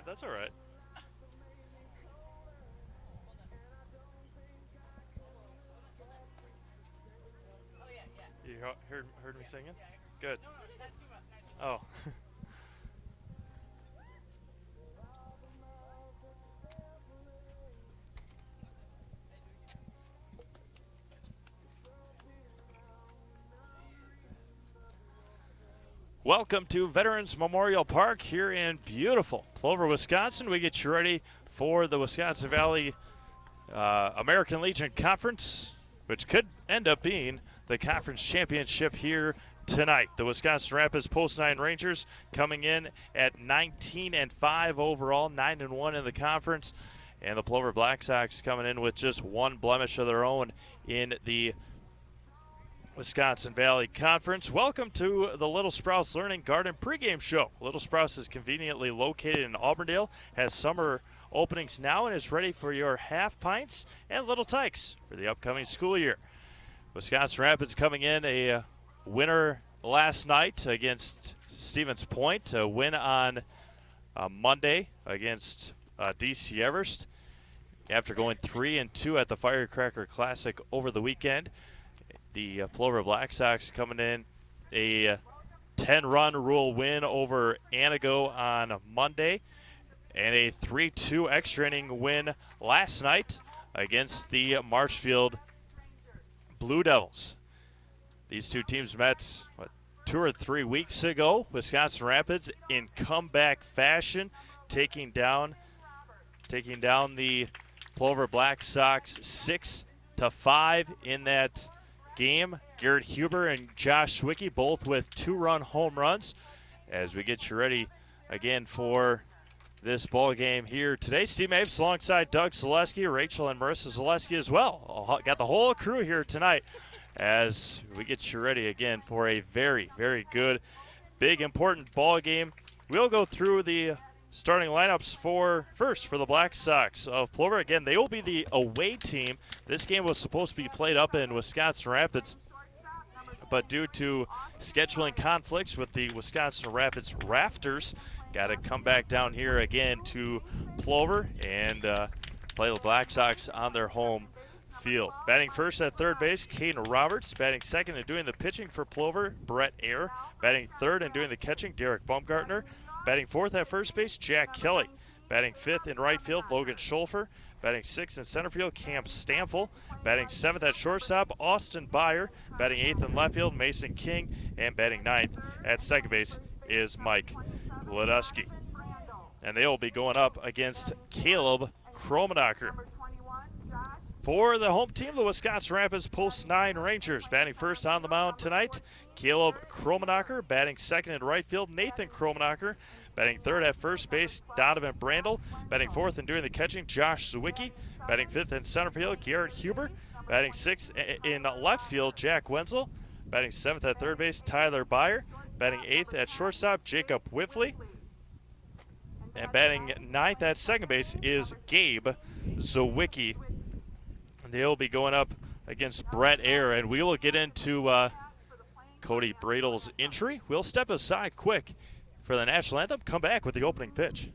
That's all right. You heard me singing? Good. Oh. Welcome to Veterans Memorial Park here in beautiful Plover, Wisconsin. We get you ready for the Wisconsin Valley American Legion Conference, which could end up being the conference championship here tonight. The Wisconsin Rapids Post 9 Rangers coming in at 19-5 overall, 9-1 in the conference, and the Plover Black Sox coming in with just one blemish of their own in the Wisconsin Valley Conference. Welcome to the Little Sprouts Learning Garden pregame show. Little Sprouts is conveniently located in Auburndale, has summer openings now, and is ready for your half pints and little tykes for the upcoming school year. Wisconsin Rapids coming in a winner last night against Stevens Point, a win on Monday against DC Everest after going 3-2 at the Firecracker Classic over the weekend. The Plover Black Sox coming in a 10-run rule win over Anago on Monday and a 3-2 extra inning win last night against the Marshfield Blue Devils. These two teams met 2 or 3 weeks ago. Wisconsin Rapids in comeback fashion, taking down the Plover Black Sox 6-5 in that game. Garrett Huber and Josh Zwicky both with 2-run home runs as we get you ready again for this ball game here today. Steve Mapes alongside Doug Zaleski, Rachel and Marissa Zaleski as well. Got the whole crew here tonight as we get you ready again for a very, very good, big, important ball game. We'll go through the starting lineups for the Black Sox of Plover. Again, they will be the away team. This game was supposed to be played up in Wisconsin Rapids, but due to scheduling conflicts with the Wisconsin Rapids Rafters, got to come back down here again to Plover and play the Black Sox on their home field. Batting first at third base, Caden Roberts. Batting second and doing the pitching for Plover, Brett Ayer. Batting third and doing the catching, Derek Baumgartner. Batting fourth at first base, Jack Kelly. Batting fifth in right field, Logan Scholfer. Batting sixth in center field, Cam Stamfel. Batting seventh at shortstop, Austin Byer. Batting eighth in left field, Mason King. And batting ninth at second base is Mike Gladusky. And they'll be going up against Caleb Kromenacher. For the home team, the Wisconsin Rapids Post 9 Rangers. Batting first on the mound tonight, Caleb Kromenacher. Batting second in right field, Nathan Kromenacher. Batting third at first base, Donovan Brandel. Batting fourth and doing the catching, Josh Zwicky. Batting fifth in center field, Garrett Huber. Batting sixth in left field, Jack Wenzel. Batting seventh at third base, Tyler Byer. Batting eighth at shortstop, Jacob Whiffley. And batting ninth at second base is Gabe Zwicky. They'll be going up against Brett Ayer, and we will get into Cody Bradel's injury. We'll step aside quick for the national anthem, come back with the opening pitch.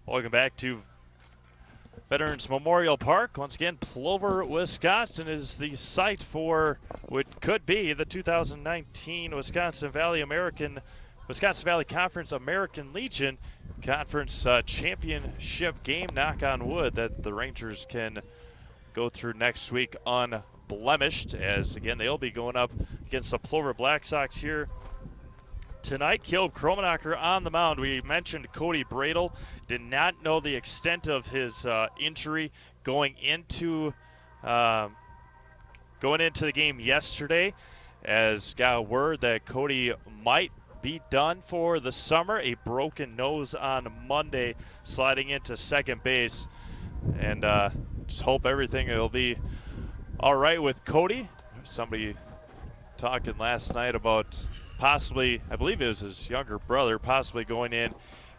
Welcome back to Veterans Memorial Park. Once again, Plover, Wisconsin is the site for what could be the 2019 Wisconsin Valley Conference American Legion Conference Championship game. Knock on wood that the Rangers can go through next week unblemished, as again they'll be going up against the Plover Black Sox here tonight. Caleb Kromenacher on the mound. We mentioned Cody Bradle. Did not know the extent of his injury going into the game yesterday, as got word that Cody might be done for the summer. A broken nose on Monday, sliding into second base, and just hope everything will be all right with Cody. Somebody talking last night about possibly, I believe it was his younger brother, possibly going in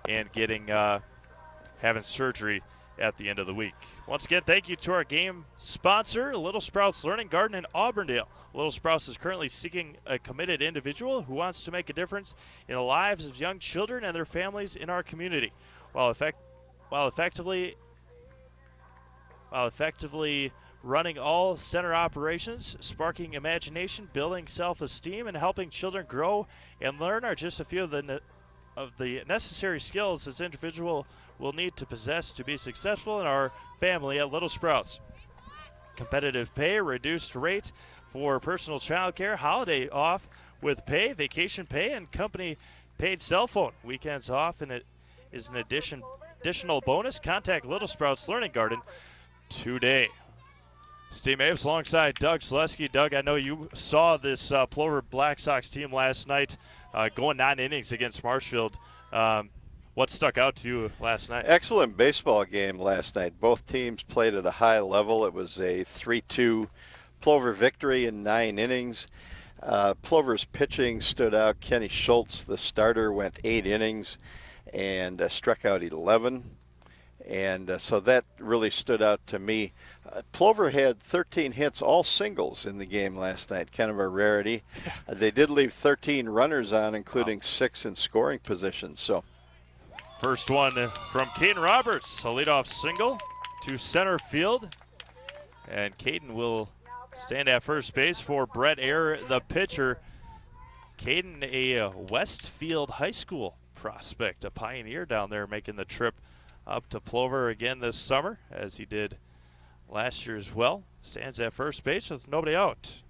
and getting having surgery at the end of the week. Once again, thank you to our game sponsor, Little Sprouts Learning Garden in Auburndale. Little Sprouts is currently seeking a committed individual who wants to make a difference in the lives of young children and their families in our community, while effectively running all center operations. Sparking imagination, building self-esteem, and helping children grow and learn are just a few of the necessary skills this individual will need to possess to be successful in our family at Little Sprouts. Competitive pay, reduced rate for personal child care, holiday off with pay, vacation pay, and company paid cell phone. Weekends off, and it is an additional bonus. Contact Little Sprouts Learning Garden today. Steve Mapes alongside Doug Zaleski. Doug, I know you saw this Plover Black Sox team last night going 9 innings against Marshfield. What stuck out to you last night? Excellent baseball game last night. Both teams played at a high level. It was a 3-2 Plover victory in 9 innings. Plover's pitching stood out. Kenny Schultz, the starter, went 8 innings and struck out 11. And so that really stood out to me. Plover had 13 hits, all singles in the game last night, kind of a rarity. They did leave 13 runners on, including 6 in scoring position. So, first one from Caden Roberts, a leadoff single to center field. And Caden will stand at first base for Brett Ayer, the pitcher. Caden, a Westfield High School prospect, a pioneer down there, making the trip up to Plover again this summer, as he did last year as well. Stands at first base with nobody out.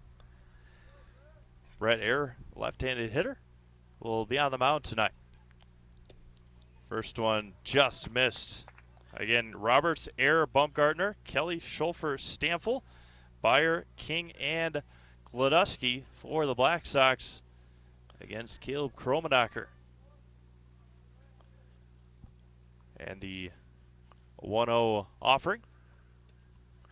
Brett Ayer, left-handed hitter, will be on the mound tonight. First one just missed. Again, Roberts, Ayer, Bumgartner, Kelly, Schulfer, Stamfel, Beyer, King, and Gladusky for the Black Sox against Caleb Kromenacher. And the 1-0 offering.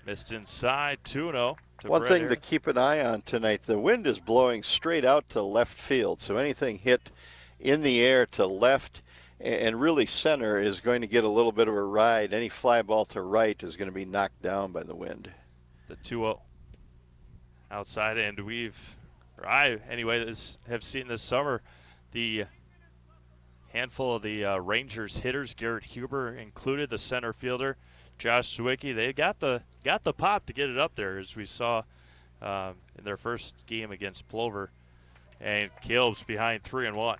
Missed inside, 2-0. One thing to keep an eye on tonight, the wind is blowing straight out to left field, so anything hit in the air to left and really center is going to get a little bit of a ride. Any fly ball to right is going to be knocked down by the wind. The 2-0 outside, and I have seen this summer the handful of the Rangers hitters, Garrett Huber included, the center fielder, Josh Zwicky. They got the pop to get it up there, as we saw in their first game against Plover. And Caleb's behind 3-1.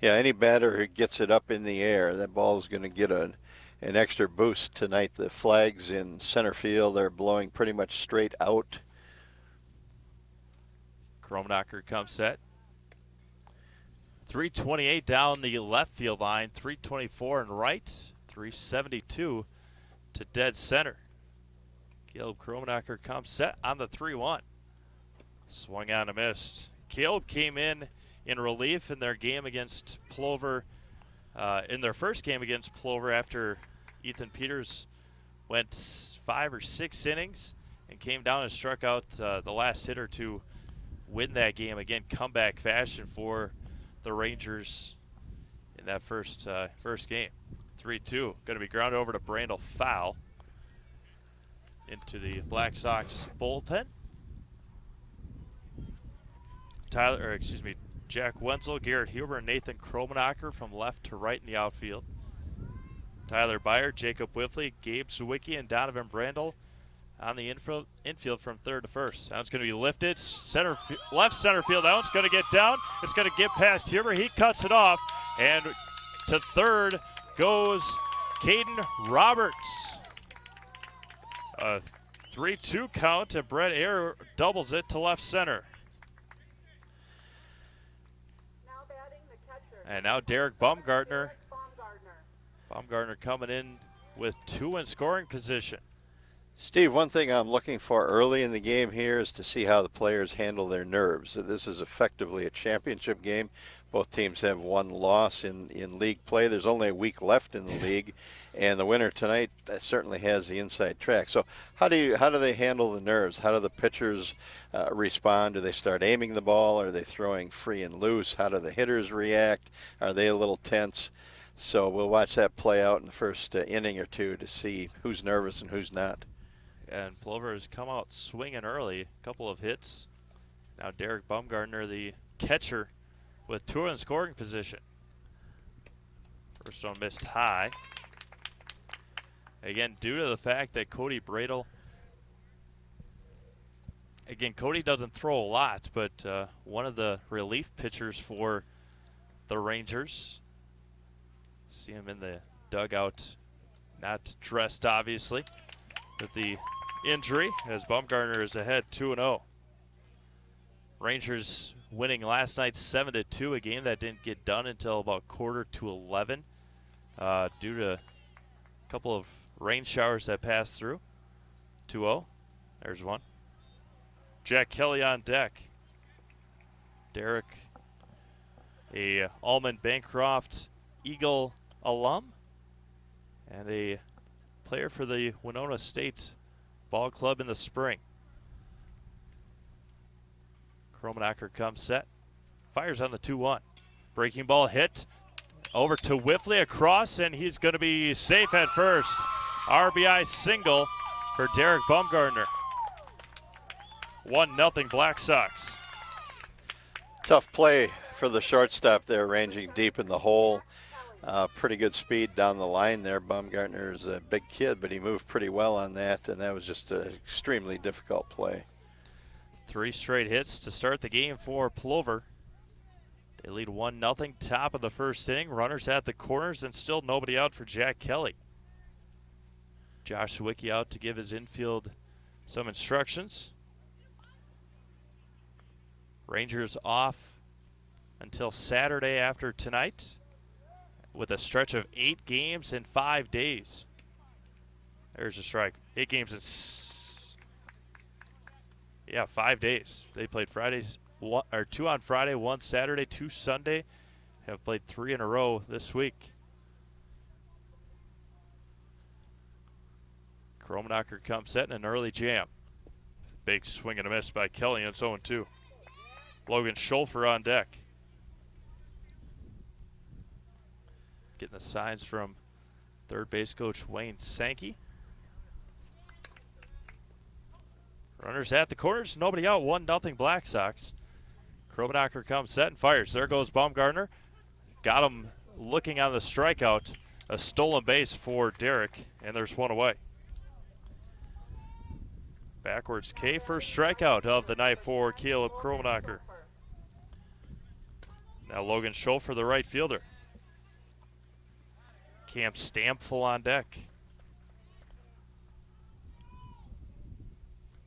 Yeah, any batter who gets it up in the air, that ball is going to get an extra boost tonight. The flags in center field are blowing pretty much straight out. Kromenacher comes set. 328 down the left field line, 324 in right, 372 to dead center. Caleb Kromenacher comes set on the 3-1. Swung on a miss. Caleb came in relief in their game against Plover, in their first game against Plover, after Ethan Peters went 5 or 6 innings and came down and struck out the last hitter to win that game. Again, comeback fashion for the Rangers in that first game. 3-2. Going to be grounded over to Brandel, foul into the Black Sox bullpen. Jack Wenzel, Garrett Huber, and Nathan Kromenacher from left to right in the outfield. Tyler Byer, Jacob Whiffley, Gabe Zwicky, and Donovan Brandel on the infield from third to first. That one's going to be lifted. Left center field. That one's going to get down. It's going to get past Huber. He cuts it off. And to third goes Caden Roberts. A 3-2 count, and Brett Ayer doubles it to left center. And now Derek Baumgartner. Baumgartner coming in with 2 in scoring position. Steve, one thing I'm looking for early in the game here is to see how the players handle their nerves. This is effectively a championship game. Both teams have one loss in league play. There's only a week left in the league, and the winner tonight certainly has the inside track. So how do they handle the nerves? How do the pitchers respond? Do they start aiming the ball? Are they throwing free and loose? How do the hitters react? Are they a little tense? So we'll watch that play out in the first inning or two to see who's nervous and who's not. And Plover has come out swinging early, a couple of hits. Now Derek Baumgartner, the catcher, with 2 in scoring position. First one missed high. Again, due to the fact that Cody Bradel, again, Cody doesn't throw a lot, but one of the relief pitchers for the Rangers. See him in the dugout, not dressed obviously, with the injury as Baumgartner is ahead 2-0. Rangers winning last night 7-2, a game that didn't get done until about 11:15 due to a couple of rain showers that passed through. 2-0. There's one. Jack Kelly on deck. Derek, a Allman Bancroft Eagle alum and a player for the Winona State Ball Club in the spring. Kromenacher comes set, fires on the 2-1. Breaking ball hit over to Whiffley across, and he's going to be safe at first. RBI single for Derek Baumgartner. 1-0 Black Sox. Tough play for the shortstop there, ranging deep in the hole. Pretty good speed down the line there. Baumgartner is a big kid, but he moved pretty well on that, and that was just an extremely difficult play. 3 straight hits to start the game for Plover. They lead 1-0, top of the first inning. Runners at the corners, and still nobody out for Jack Kelly. Josh Zwicky out to give his infield some instructions. Rangers off until Saturday after tonight, with a stretch of 8 games in 5 days. There's a strike. 8 games in 5 days. They played Fridays, 2 on Friday, 1 Saturday, 2 Sunday. Have played 3 in a row this week. Kromenacher comes set in an early jam. Big swing and a miss by Kelly, and it's 0-2. Logan Schulfer on deck. Getting the signs from third base coach Wayne Sankey. Runners at the corners, nobody out, 1-0 Black Sox. Kromenacher comes set and fires. There goes Baumgartner. Got him looking on the strikeout. A stolen base for Derek, and there's one away. Backwards K, first strikeout of the night for Caleb Kromenacher. Now Logan Schulfer, the right fielder. Cam Stampful on deck.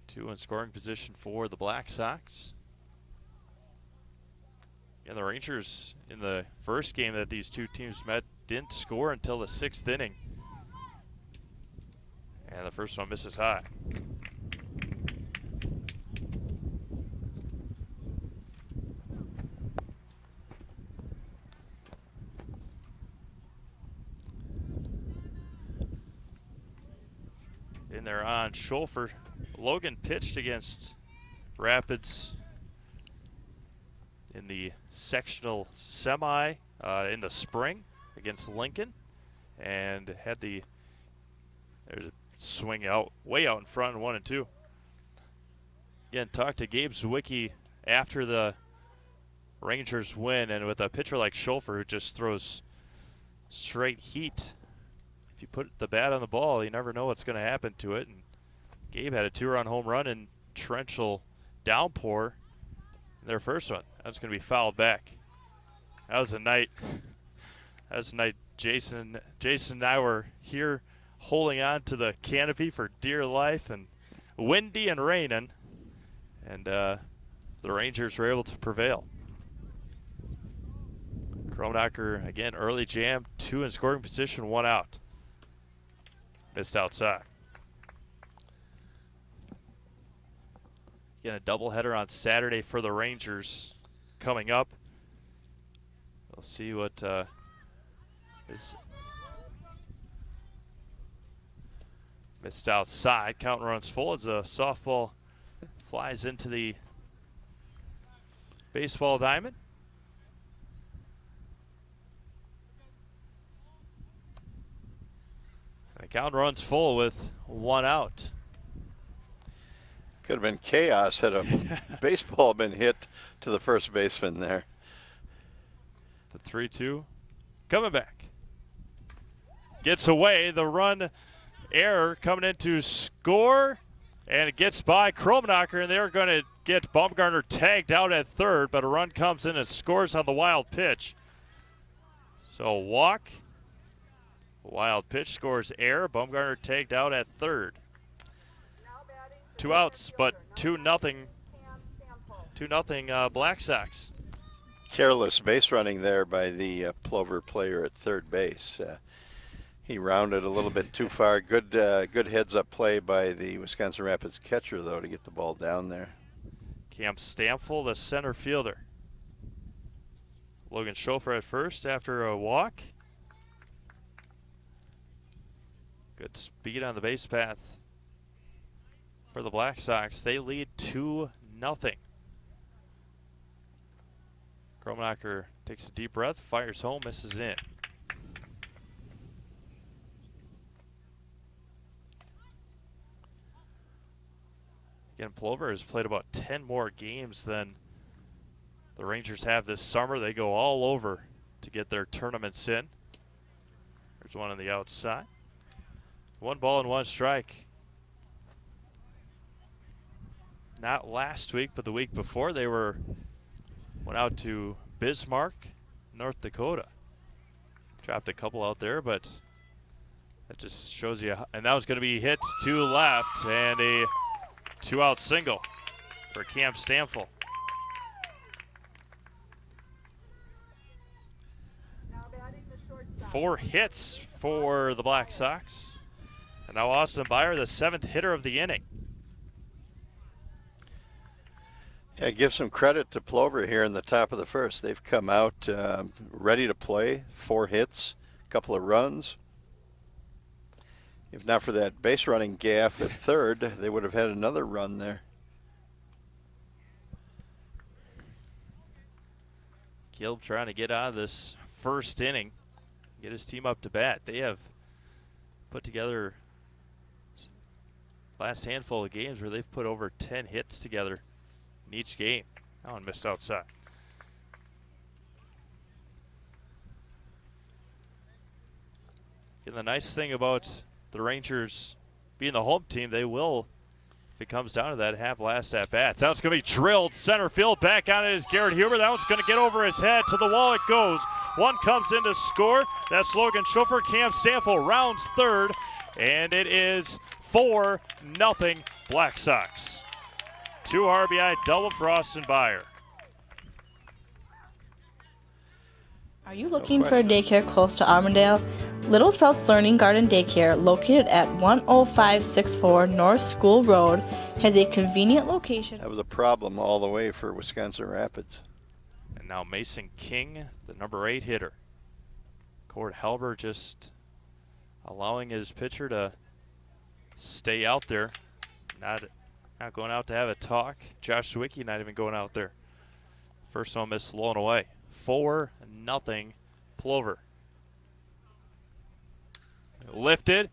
2 in scoring position for the Black Sox. And the Rangers, in the first game that these two teams met, didn't score until the 6th inning. And the first one misses high. In there on Schulfer. Logan pitched against Rapids in the sectional semi in the spring against Lincoln, and had there's a swing out, way out in front, 1-2. Again, talked to Gabe Zwicky after the Rangers win, and with a pitcher like Schulfer who just throws straight heat, if you put the bat on the ball, you never know what's going to happen to it. And Gabe had a 2-run home run in torrential downpour in their first one. That's going to be fouled back. That was a night. Jason and I were here holding on to the canopy for dear life, and windy and raining, and the Rangers were able to prevail. Kromnacher, again, early jam, 2 in scoring position, 1 out. Missed outside. Again, a doubleheader on Saturday for the Rangers coming up. We'll see what is missed outside. Count runs full as a softball flies into the baseball diamond. And the count runs full with 1 out. Could have been chaos had a baseball been hit to the first baseman there. The 3-2 coming back. Gets away. The run error coming in to score. And it gets by Kromnacher, and they're going to get Baumgartner tagged out at third, but a run comes in and scores on the wild pitch. So a walk. Wild pitch scores error. Baumgartner tagged out at third. 2 outs, but 2-0. 2-0 Black Sox. Careless base running there by the Plover player at third base. He rounded a little bit too far. Good heads-up play by the Wisconsin Rapids catcher, though, to get the ball down there. Cam Stamfel, the center fielder. Logan Schofer at first after a walk. Good speed on the base path for the Black Sox. They lead 2-0. Kromnacher takes a deep breath, fires home, misses in. Again, Plover has played about 10 more games than the Rangers have this summer. They go all over to get their tournaments in. There's one on the outside. 1 ball and 1 strike. Not last week, but the week before, they went out to Bismarck, North Dakota. Dropped a couple out there, but that just shows you. And that was going to be hit to left, and a 2-out single for Cam Stamfel. Four hits for the Black Sox. And now Austin Byer, the 7th hitter of the inning. Yeah, give some credit to Plover here in the top of the first. They've come out ready to play. 4 hits, a couple of runs. If not for that base running gaff at third, they would have had another run there. Gilb trying to get out of this first inning, get his team up to bat. They have put together last handful of games where they've put over 10 hits together in each game. That one missed outside. And the nice thing about the Rangers being the home team, they will, if it comes down to that, have last at bats. That one's going to be drilled center field. Back on it is Garrett Huber. That one's going to get over his head. To the wall it goes. One comes in to score. That's Logan Schofer. Cam Stamfel rounds third, and it is 4-0 Black Sox. 2 RBI double for Austin Byer. Are you looking for a daycare close to Armandale? Little Sprouts Learning Garden Daycare, located at 10564 North School Road, has a convenient location. That was a problem all the way for Wisconsin Rapids. And now Mason King, the number 8 hitter. Cord Halber just allowing his pitcher to stay out there. Not going out to have a talk. Josh Sawicki not even going out there. First one missed low and away. 4-0 Plover. Lifted.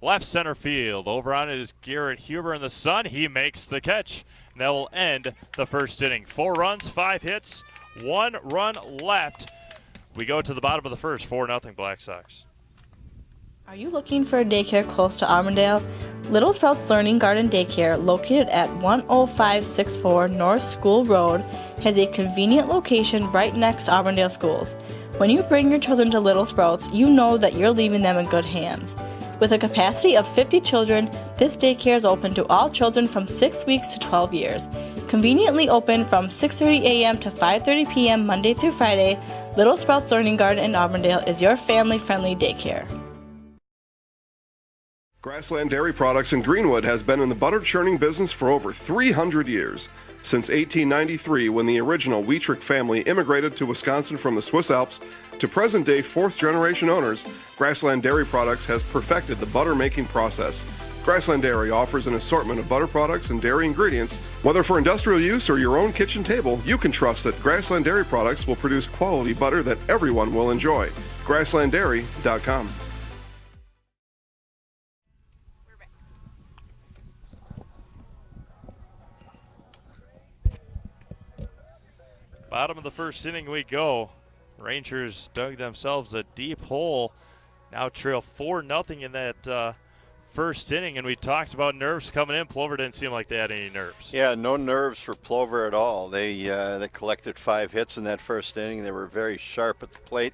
Left center field. Over on it is Garrett Huber in the sun. He makes the catch. And that will end the first inning. 4 runs, 5 hits, 1 run left. We go to the bottom of the first. 4-0 Black Sox. Are you looking for a daycare close to Armandale? Little Sprouts Learning Garden Daycare, located at 10564 North School Road, has a convenient location right next to Armandale schools. When you bring your children to Little Sprouts, you know that you're leaving them in good hands. With a capacity of 50 children, this daycare is open to all children from 6 weeks to 12 years. Conveniently open from 6:30 a.m. to 5:30 p.m. Monday through Friday, Little Sprouts Learning Garden in Armandale is your family-friendly daycare. Grassland Dairy Products in Greenwood has been in the butter churning business for over 300 years. Since 1893, when the original Wietrich family immigrated to Wisconsin from the Swiss Alps, to present-day fourth-generation owners, Grassland Dairy Products has perfected the butter-making process. Grassland Dairy offers an assortment of butter products and dairy ingredients. Whether for industrial use or your own kitchen table, you can trust that Grassland Dairy Products will produce quality butter that everyone will enjoy. GrasslandDairy.com. Bottom of the first inning we go. Rangers dug themselves a deep hole. Now trail 4-0 in that first inning, and we talked about nerves coming in. Plover didn't seem like they had any nerves. Yeah, no nerves for Plover at all. They collected 5 hits in that first inning. They were very sharp at the plate.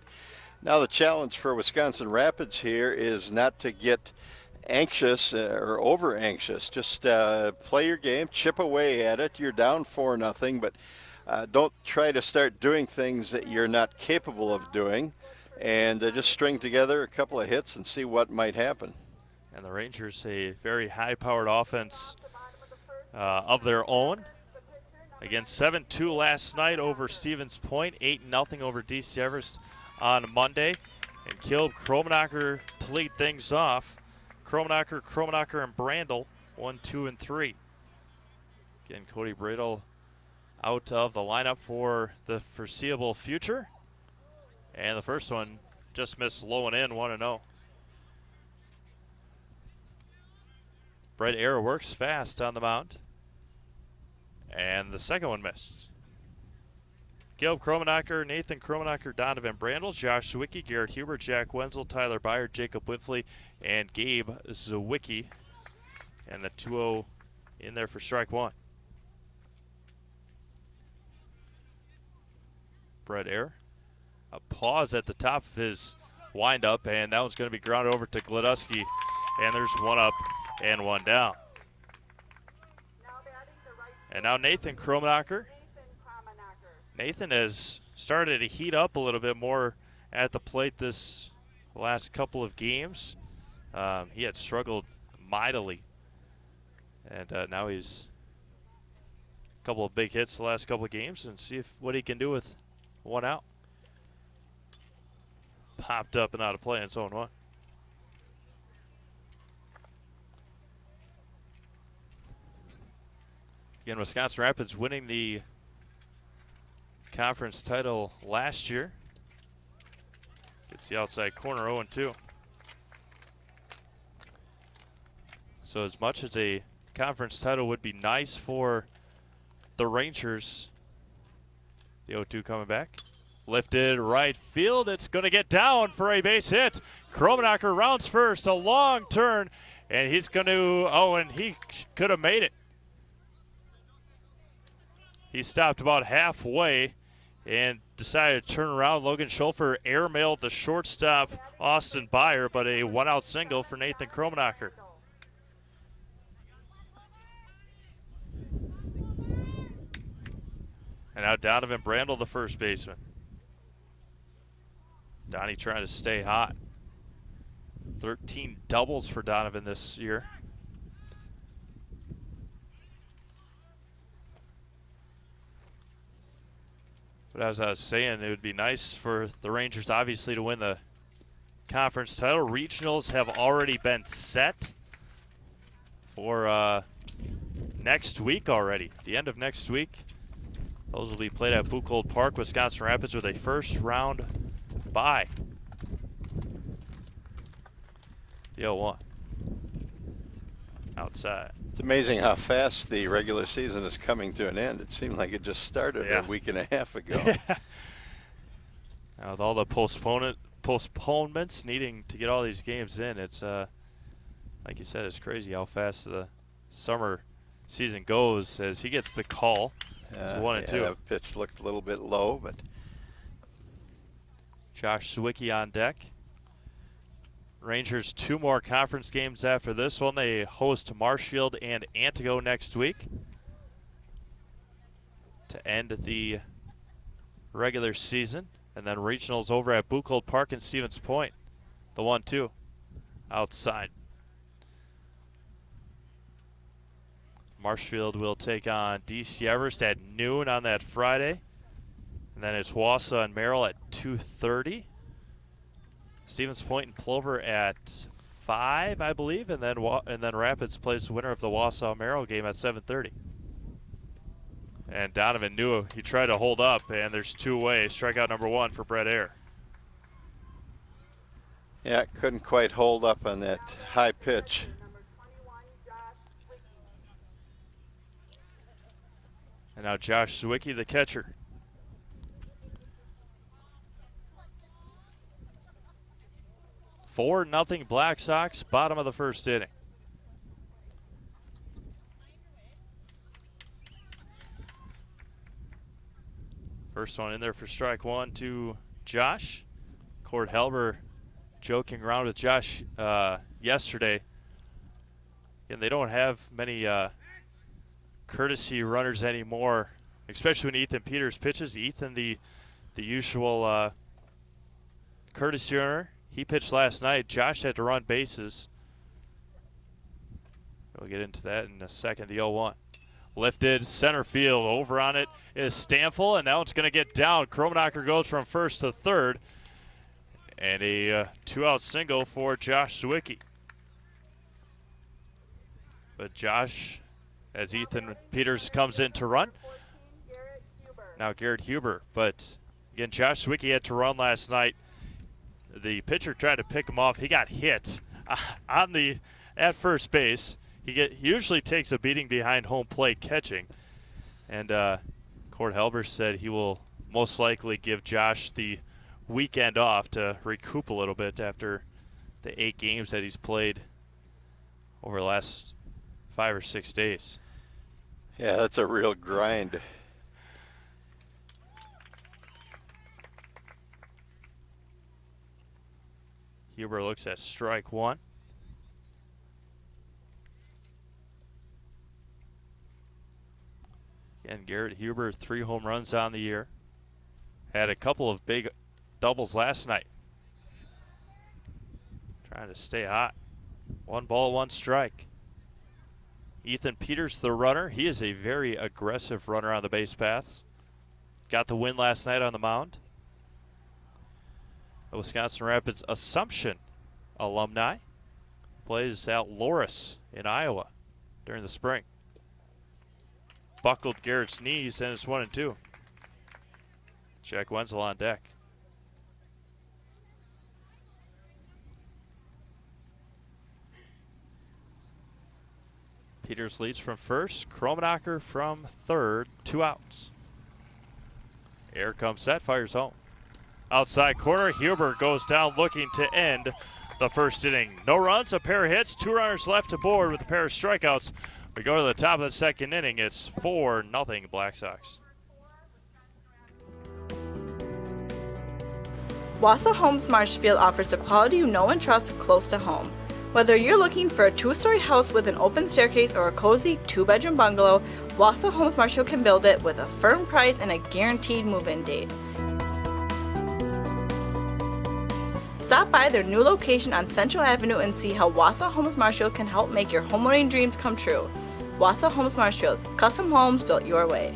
Now the challenge for Wisconsin Rapids here is not to get anxious or over anxious. Just play your game, chip away at it. You're down 4-0, but don't try to start doing things that you're not capable of doing, and just string together a couple of hits and see what might happen. And the Rangers, a very high-powered offense of their own. Again, 7-2 last night over Stevens Point, 8-0 over DC Everest on Monday. And Caleb Kromenacher to lead things off. Kromenacher, and Brandel, 1, 2, and 3. Again, Cody Bradle out of the lineup for the foreseeable future. And the first one just missed low and in, 1-0. Brett Ayer works fast on the mound. And the second one missed. Caleb Kromenacher, Nathan Kromenacher, Donovan Brandel, Josh Zwicky, Garrett Huber, Jack Wenzel, Tyler Byer, Jacob Whiffley, and Gabe Zwicky. And the 2-0 in there for strike one. Brett Ayer. A pause at the top of his windup, and that one's going to be grounded over to Gleduski. And there's one up and one down. And now Nathan Kromenacher. Nathan has started to heat up a little bit more at the plate this last couple of games. He had struggled mightily. And now he's a couple of big hits the last couple of games, and see what he can do with one out. Popped up and out of play in zone one. Again, Wisconsin Rapids winning the conference title last year. Gets the outside corner, 0-2. So as much as a conference title would be nice for the Rangers, the 0-2 coming back. Lifted right field. It's going to get down for a base hit. Kromenacher rounds first, a long turn, and he's going to, and he could have made it. He stopped about halfway and decided to turn around. Logan Schulfer airmailed the shortstop, Austin Byer, but a one-out single for Nathan Kromenacher. And now Donovan Brandel, the first baseman. Donnie trying to stay hot. 13 doubles for Donovan this year. But as I was saying, it would be nice for the Rangers, obviously, to win the conference title. Regionals have already been set for next week already, the end of next week. Those will be played at Buchholz Park, Wisconsin Rapids, with a first-round bye. The 0-1. Outside. It's amazing how fast the regular season is coming to an end. It seemed like it just started a week and a half ago. Now with all the postponements, needing to get all these games in. It's like you said, it's crazy how fast the summer season goes as he gets the call. It's 1-2. That pitch looked a little bit low, but Josh Zwicky on deck. Rangers 2 more conference games after this one. They host Marshfield and Antigo next week to end the regular season. And then regionals over at Buchholz Park and Stevens Point. The 1-2 outside. Marshfield will take on DC Everest at noon on that Friday. And then it's Wausau and Merrill at 2:30. Stevens Point and Plover at 5, I believe. And then Rapids plays the winner of the Wausau-Merrill game at 7:30. And Donovan knew he tried to hold up, and there's 2 away. Strikeout number 1 for Brett Ayer. yeah, couldn't quite hold up on that high pitch. And now Josh Zwicky, the catcher. Four nothing Black Sox, bottom of the first inning. First one in there for strike 1 to Josh. Cord Helber joking around with Josh yesterday. And they don't have many courtesy runners anymore, especially when Ethan Peters pitches. Ethan, the usual courtesy runner. He pitched last night. Josh had to run bases. We'll get into that in a second. The 0-1. Lifted center field. Over on it is Stamfel, and now it's going to get down. Kromenacher goes from first to third. And a 2-out single for Josh Zwicky. But Josh, as Ethan Peters comes in to run. Now Garrett Huber. But again, Josh Zwicky had to run last night. The pitcher tried to pick him off. He got hit at first base. He usually takes a beating behind home plate catching. And Cord Helber said he will most likely give Josh the weekend off to recoup a little bit after the 8 games that he's played over the last 5 or 6 days. Yeah, that's a real grind. Huber looks at strike 1. Again, Garrett Huber, 3 home runs on the year. Had a couple of big doubles last night. Trying to stay hot. 1 ball, 1 strike. Ethan Peters, the runner. He is a very aggressive runner on the base paths. Got the win last night on the mound. The Wisconsin Rapids Assumption alumni. Plays at Loris in Iowa during the spring. Buckled Garrett's knees, and it's 1-2. Jack Wenzel on deck. Peters leads from first. Kromenacher from third. 2 outs. Air comes set, fires home. Outside corner, Huber goes down looking to end the first inning. No runs, a pair of hits, 2 runners left aboard with a pair of strikeouts. We go to the top of the second inning. It's 4-0 Black Sox. Wausau Homes Marshfield offers the quality you know and trust close to home. Whether you're looking for a 2-story house with an open staircase or a cozy 2-bedroom bungalow, Wausau Homes Marshfield can build it with a firm price and a guaranteed move-in date. Stop by their new location on Central Avenue and see how Wausau Homes Marshfield can help make your homeowning dreams come true. Wausau Homes Marshfield, custom homes built your way.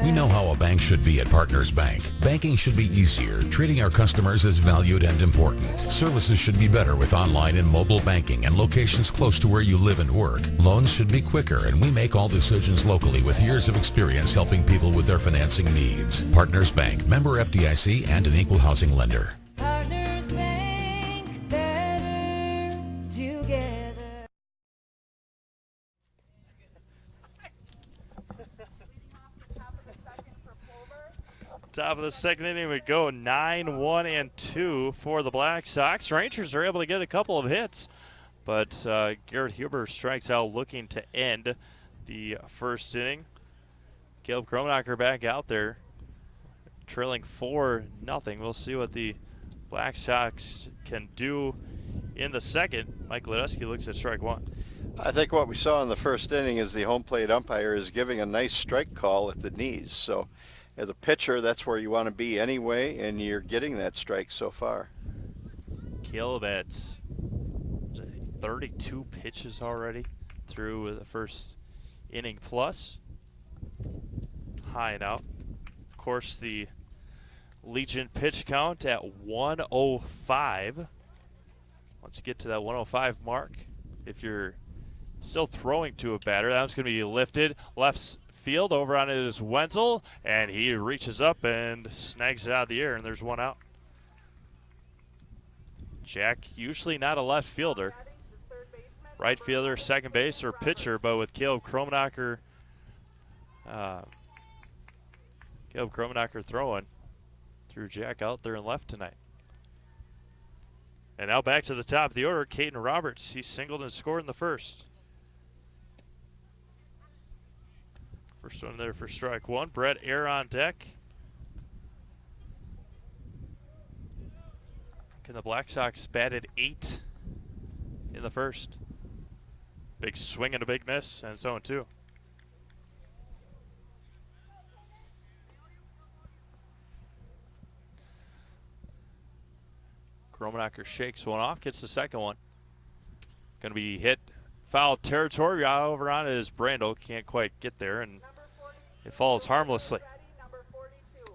We know how a bank should be at Partners Bank. Banking should be easier, treating our customers as valued and important. Services should be better with online and mobile banking and locations close to where you live and work. Loans should be quicker, and we make all decisions locally with years of experience helping people with their financing needs. Partners Bank, member FDIC, and an equal housing lender. Partners Bank, better together. Top of the second inning, we go 9-1-2 for the Black Sox. Rangers are able to get a couple of hits, but Garrett Huber strikes out looking to end the first inning. Caleb Kromenacher back out there, trailing 4-0. We'll see what the Black Sox can do in the second. Mike Ledeski looks at strike one. I think what we saw in the first inning is the home plate umpire is giving a nice strike call at the knees. So as a pitcher, that's where you want to be anyway, and you're getting that strike so far. Caleb at 32 pitches already through the first inning plus. High and out. Of course, the Legion pitch count at 105. Once you get to that 105 mark, if you're still throwing to a batter, that one's going to be lifted left field over on his Wenzel, and he reaches up and snags it out of the air, and there's one out. Jack, usually not a left fielder. Right fielder, second base, or pitcher, but with Caleb Kromenacher throwing, threw Jack out there and left tonight. And now back to the top of the order, Caden Roberts. He singled and scored in the first. First one there for strike one. Brett Air on deck. And the Black Sox batted 8 in the first. Big swing and a big miss, and it's 0-2. Kromenacher shakes one off, gets the second one. Going to be hit foul territory over on his Brando. Can't quite get there, and it falls harmlessly.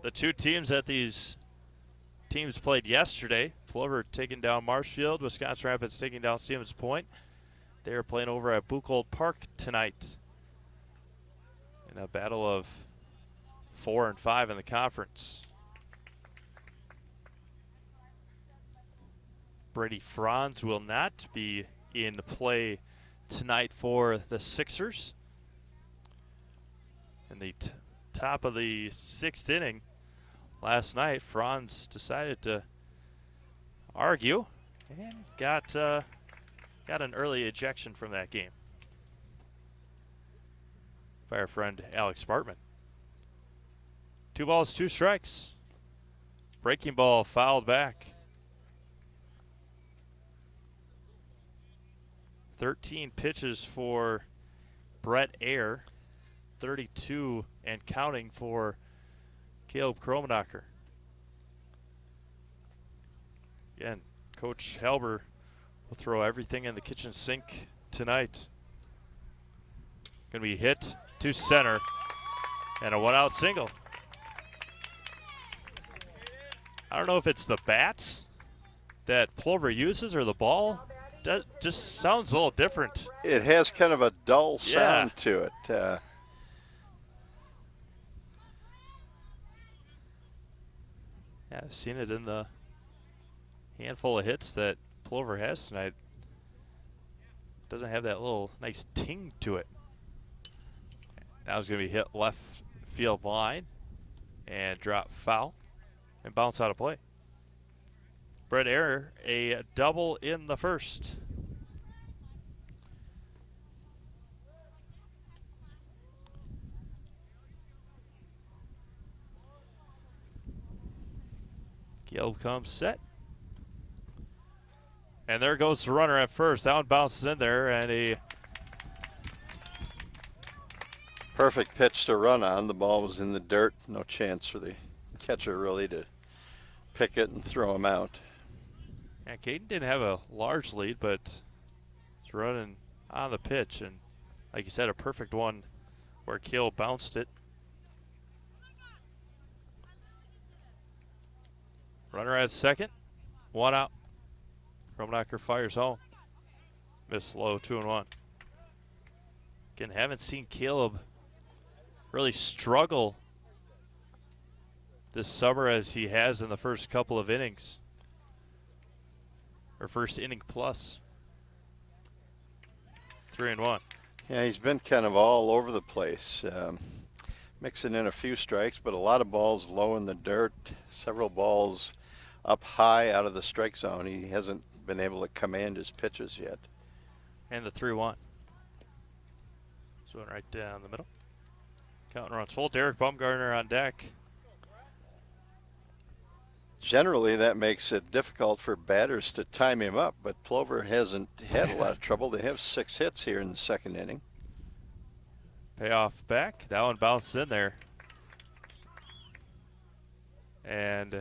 The two teams that these teams played yesterday, Plover taking down Marshfield, Wisconsin Rapids taking down Stevens Point. They are playing over at Buchholz Park tonight in a battle of 4 and 5 in the conference. Brady Franz will not be in play tonight for the Sixers. In the top of the 6th inning last night, Franz decided to argue and got an early ejection from that game by our friend Alex Bartman. 2 balls, 2 strikes. Breaking ball fouled back. 13 pitches for Brett Air, 32 and counting for Caleb Kromenacher. Again, Coach Halber will throw everything in the kitchen sink tonight. Going to be hit to center and a 1-out single. I don't know if it's the bats that Plover uses or the ball. That just sounds a little different. It has kind of a dull sound to it. Yeah, I've seen it in the handful of hits that Plover has tonight. Doesn't have that little nice ting to it. Now it's going to be hit left field line and drop foul and bounce out of play. Brett Air, a double in the first. Caleb comes set. And there goes the runner at first. That one bounces in there, and a perfect pitch to run on. The ball was in the dirt. No chance for the catcher really to pick it and throw him out. Yeah, Caden didn't have a large lead, but he's running on the pitch, and like you said, a perfect one where Caleb bounced it. Runner at second, 1 out. Kromenacher fires home. Missed low, 2-1. Again, haven't seen Caleb really struggle this summer as he has in the first couple of innings. Or first inning plus. 3-1. Yeah, he's been kind of all over the place. mixing in a few strikes, but a lot of balls low in the dirt, several balls up high out of the strike zone. He hasn't been able to command his pitches yet. And the 3-1. So right down the middle. Counting runs full. Derek Baumgartner on deck. Generally, that makes it difficult for batters to time him up, but Plover hasn't had a lot of trouble. They have 6 hits here in the second inning. Payoff back. That one bounced in there. And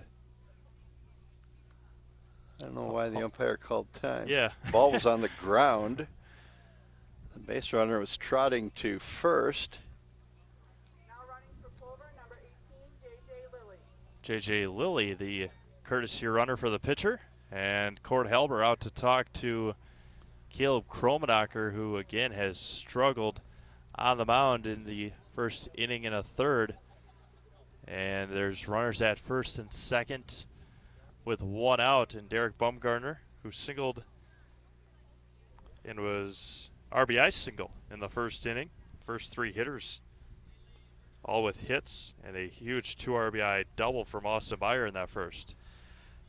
I don't know why the umpire called time. yeah. Ball was on the ground. The base runner was trotting to first. Now running for Plover, number 18, J.J. Lilly. J.J. Lilly, the courtesy runner for the pitcher. And Cord Halber out to talk to Caleb Kromenacher, who again has struggled on the mound in the first inning and a third. And there's runners at first and second with 1 out. And Derek Baumgartner, who singled and was RBI single in the first inning. First 3 hitters, all with hits, and a huge 2 RBI double from Austin Meyer in that first.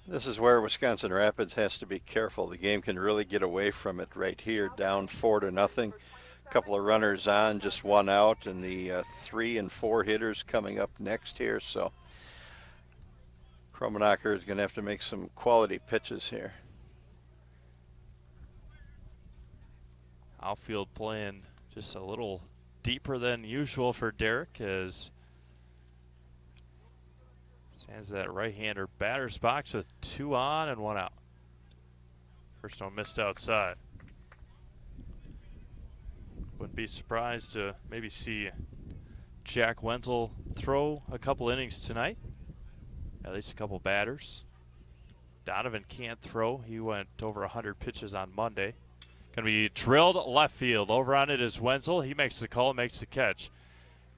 This is where Wisconsin Rapids has to be careful. The game can really get away from it right here, down 4-0. A couple of runners on, just 1 out, and the 3 and 4 hitters coming up next here. So Kromenacher is going to have to make some quality pitches here. Outfield playing just a little deeper than usual for Derek, as stands that right-hander batter's box with 2 on and 1 out. First one missed outside. Wouldn't be surprised to maybe see Jack Wenzel throw a couple innings tonight. At least a couple batters. Donovan can't throw. He went over 100 pitches on Monday. Going to be drilled left field. Over on it is Wenzel. He makes the call, makes the catch.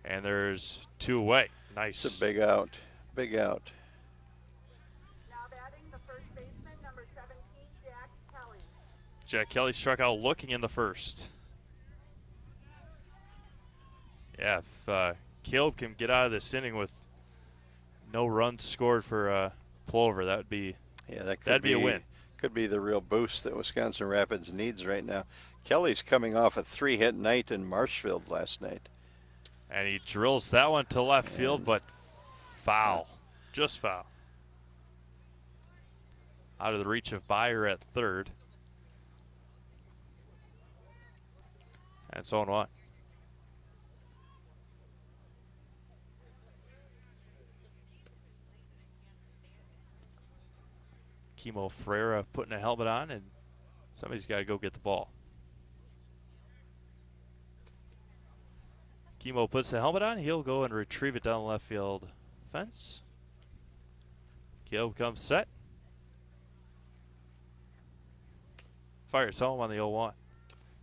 And there's 2 away. Nice. It's a big out. Big out. Now batting the first baseman, number 17, Jack Kelly. Jack Kelly struck out looking in the first. Yeah, if Caleb can get out of this inning with no runs scored for Plover, that would be that'd be a win. Could be the real boost that Wisconsin Rapids needs right now. Kelly's coming off a 3-hit night in Marshfield last night. And he drills that one to left field, but foul. Just foul. Out of the reach of Beyer at third. And it's 0-1. Kimo Ferreira putting a helmet on, and somebody's got to go get the ball. Kimo puts the helmet on. He'll go and retrieve it down the left field fence. Caleb comes set. Fires home on the 0-1. Going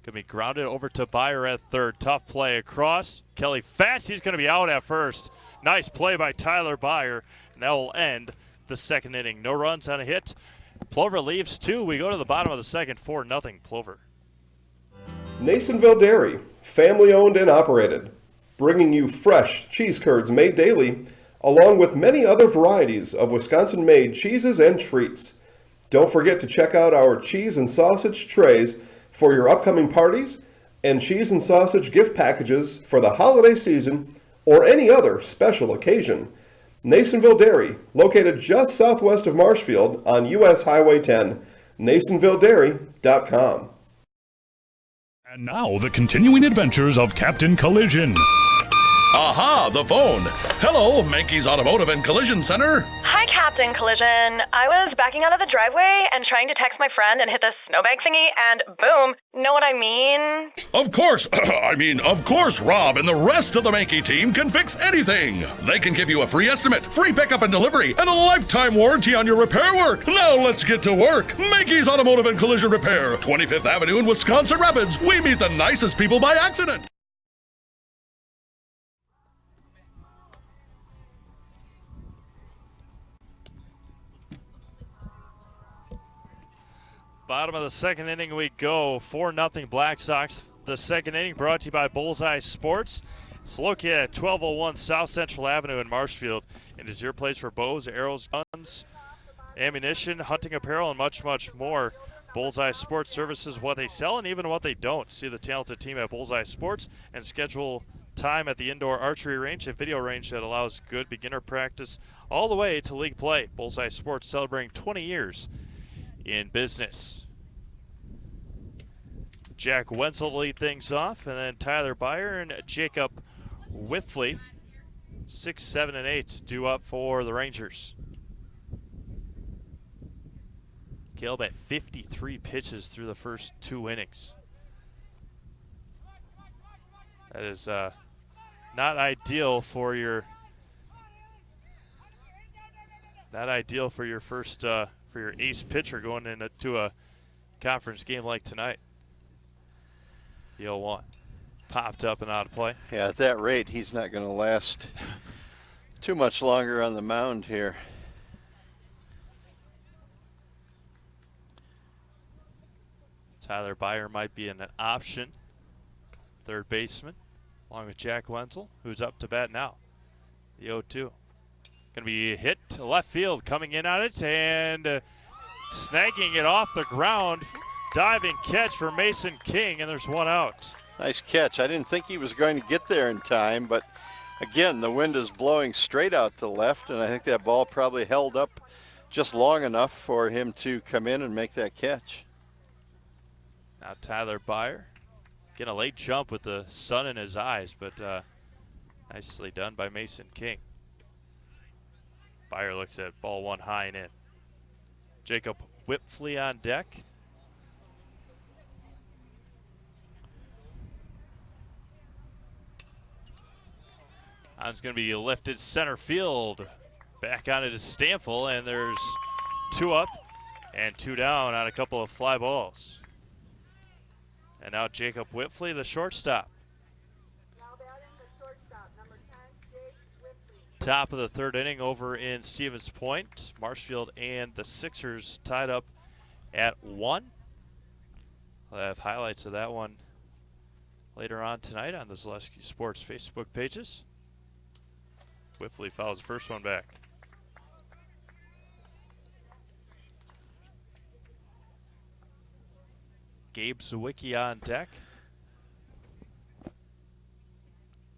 to be grounded over to Beyer at third. Tough play across. Kelly fast. He's going to be out at first. Nice play by Tyler Beyer, and that will end the second inning. No runs on a hit. Plover leaves 2. We go to the bottom of the second, 4-0 Plover. Nasonville Dairy, family owned and operated, bringing you fresh cheese curds made daily, along with many other varieties of Wisconsin-made cheeses and treats. Don't forget to check out our cheese and sausage trays for your upcoming parties and cheese and sausage gift packages for the holiday season or any other special occasion. Nasonville Dairy, located just southwest of Marshfield on U.S. Highway 10, NasonvilleDairy.com. And now, the continuing adventures of Captain Collision. Aha, the phone. Hello, Mankey's Automotive and Collision Center. Hi, Captain Collision. I was backing out of the driveway and trying to text my friend and hit the snowbank thingy, and boom. Know what I mean? Of course. Of course, Rob and the rest of the Mankey team can fix anything. They can give you a free estimate, free pickup and delivery, and a lifetime warranty on your repair work. Now let's get to work. Mankey's Automotive and Collision Repair, 25th Avenue in Wisconsin Rapids. We meet the nicest people by accident. Bottom of the second inning we go. 4-0 Black Sox. The second inning brought to you by Bullseye Sports. It's located at 1201 South Central Avenue in Marshfield. It is your place for bows, arrows, guns, ammunition, hunting apparel, and much, much more. Bullseye Sports Services, what they sell and even what they don't. See the talented team at Bullseye Sports and schedule time at the indoor archery range and video range that allows good beginner practice all the way to league play. Bullseye Sports celebrating 20 years in business. Jack Wenzel to lead things off, and then Tyler Byer and Jacob Whiffley, 6, 7, and 8, due up for the Rangers. Caleb at 53 pitches through the first 2 innings. That is not ideal for your first for your ace pitcher going into a conference game like tonight. The 0-1 popped up and out of play. Yeah, at that rate, he's not going to last too much longer on the mound here. Tyler Byer might be an option. Third baseman, along with Jack Wenzel, who's up to bat now. The 0-2. Going to be hit to left field, coming in on it, and snagging it off the ground. Diving catch for Mason King, and there's 1 out. Nice catch. I didn't think he was going to get there in time, but again, the wind is blowing straight out to left, and I think that ball probably held up just long enough for him to come in and make that catch. Now Tyler Byer getting a late jump with the sun in his eyes, but nicely done by Mason King. Byer looks at ball 1 high and in. Jacob Whipfley on deck. It's going to be lifted center field. Back onto the Stanfill, and there's 2 up and 2 down on a couple of fly balls. And now Jacob Whipfley, the shortstop. Now batting the shortstop, number 10, Jake Whitley. Top of the 3rd inning over in Stevens Point. Marshfield and the Sixers tied up at 1. I'll have highlights of that one later on tonight on the Zaleski Sports Facebook pages. Whiffley fouls the first one back. Gabe Zawicki on deck.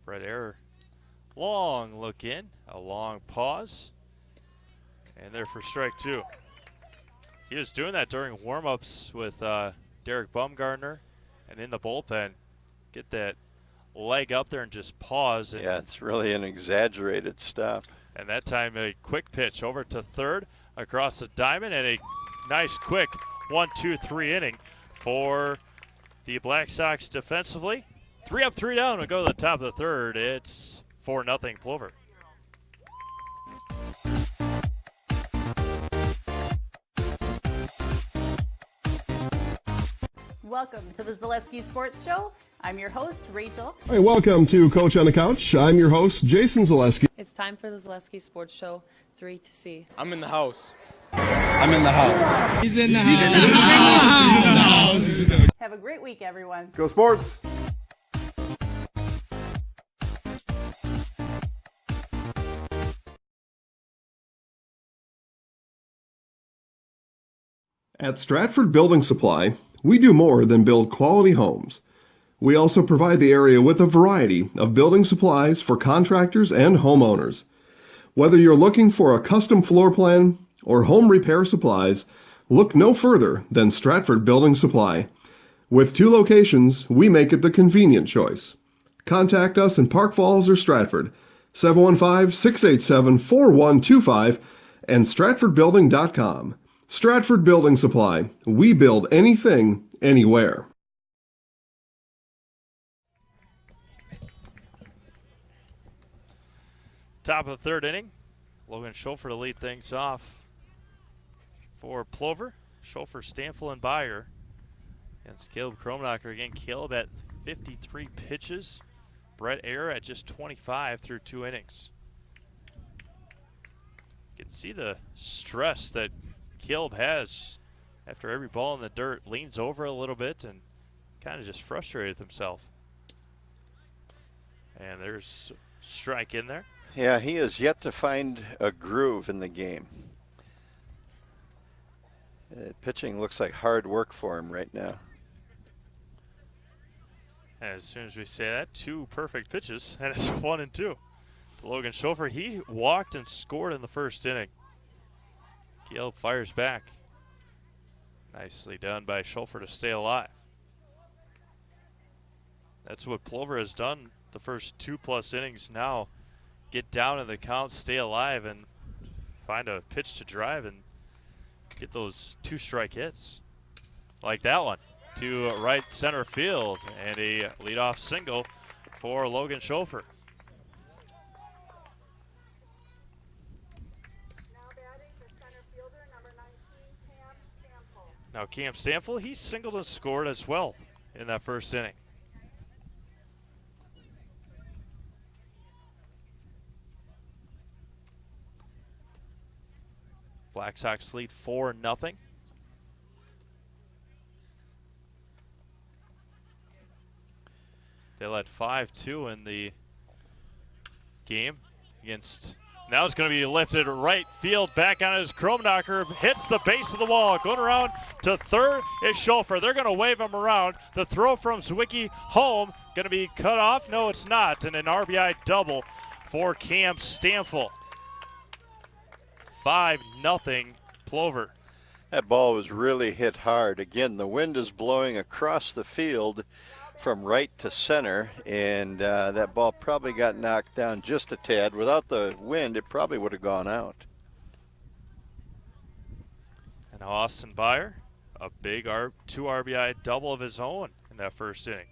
Brett Error, long look in, a long pause, and there for strike 2. He was doing that during warm-ups with Derek Baumgartner, and in the bullpen, get that leg up there and just pause. And yeah, it's really an exaggerated stop. And that time a quick pitch over to third across the diamond, and a nice quick 1-2-3 inning for the Black Sox defensively. 3 up, 3 down. We go to the top of the 3rd. It's 4-0 Plover. Welcome to the Zaleski Sports Show. I'm your host, Rachel. Hey, welcome to Coach on the Couch. I'm your host, Jason Zaleski. It's time for the Zaleski Sports Show 3 to see. I'm in the house. I'm in the house. He's in the house. Have a great week, everyone. Go Sports! At Stratford Building Supply, we do more than build quality homes. We also provide the area with a variety of building supplies for contractors and homeowners. Whether you're looking for a custom floor plan or home repair supplies, look no further than Stratford Building Supply. With 2 locations, we make it the convenient choice. Contact us in Park Falls or Stratford, 715-687-4125 and stratfordbuilding.com. Stratford Building Supply. We build anything, anywhere. Top of the 3rd inning. Logan Schofer to lead things off for Plover. Schofer, Stanfill, and Byer. Against Caleb Kromnacher again. Caleb at 53 pitches. Brett Error at just 25 through 2 innings. You can see the stress that Caleb has after every ball in the dirt. Leans over a little bit and kind of just frustrated himself. And there's strike in there. Yeah, he has yet to find a groove in the game. Pitching looks like hard work for him right now. And as soon as we say that, 2 perfect pitches, and it's 1-2. Logan Schofer, he walked and scored in the first inning. Caleb fires back. Nicely done by Schofer to stay alive. That's what Plover has done the first 2+ innings now. Get down in the count, stay alive, and find a pitch to drive and get those 2 strike hits. Like that one to right center field, and a leadoff single for Logan Schofer. Now Cam Stanfield, he singled and scored as well in that first inning. Black Sox lead 4-0. They led 5-2 in the game against. Now it's going to be lifted right field, back on his Kromnacher, hits the base of the wall, going around to third is Schofer. They're going to wave him around. The throw from Zwicky home, going to be cut off. No, it's not, and an RBI double for Cam Stanfield. 5-0 Plover. That ball was really hit hard. Again, the wind is blowing across the field from right to center, and that ball probably got knocked down just a tad. Without the wind, it probably would have gone out. And Austin Byer, a big 2 RBI double of his own in that first inning.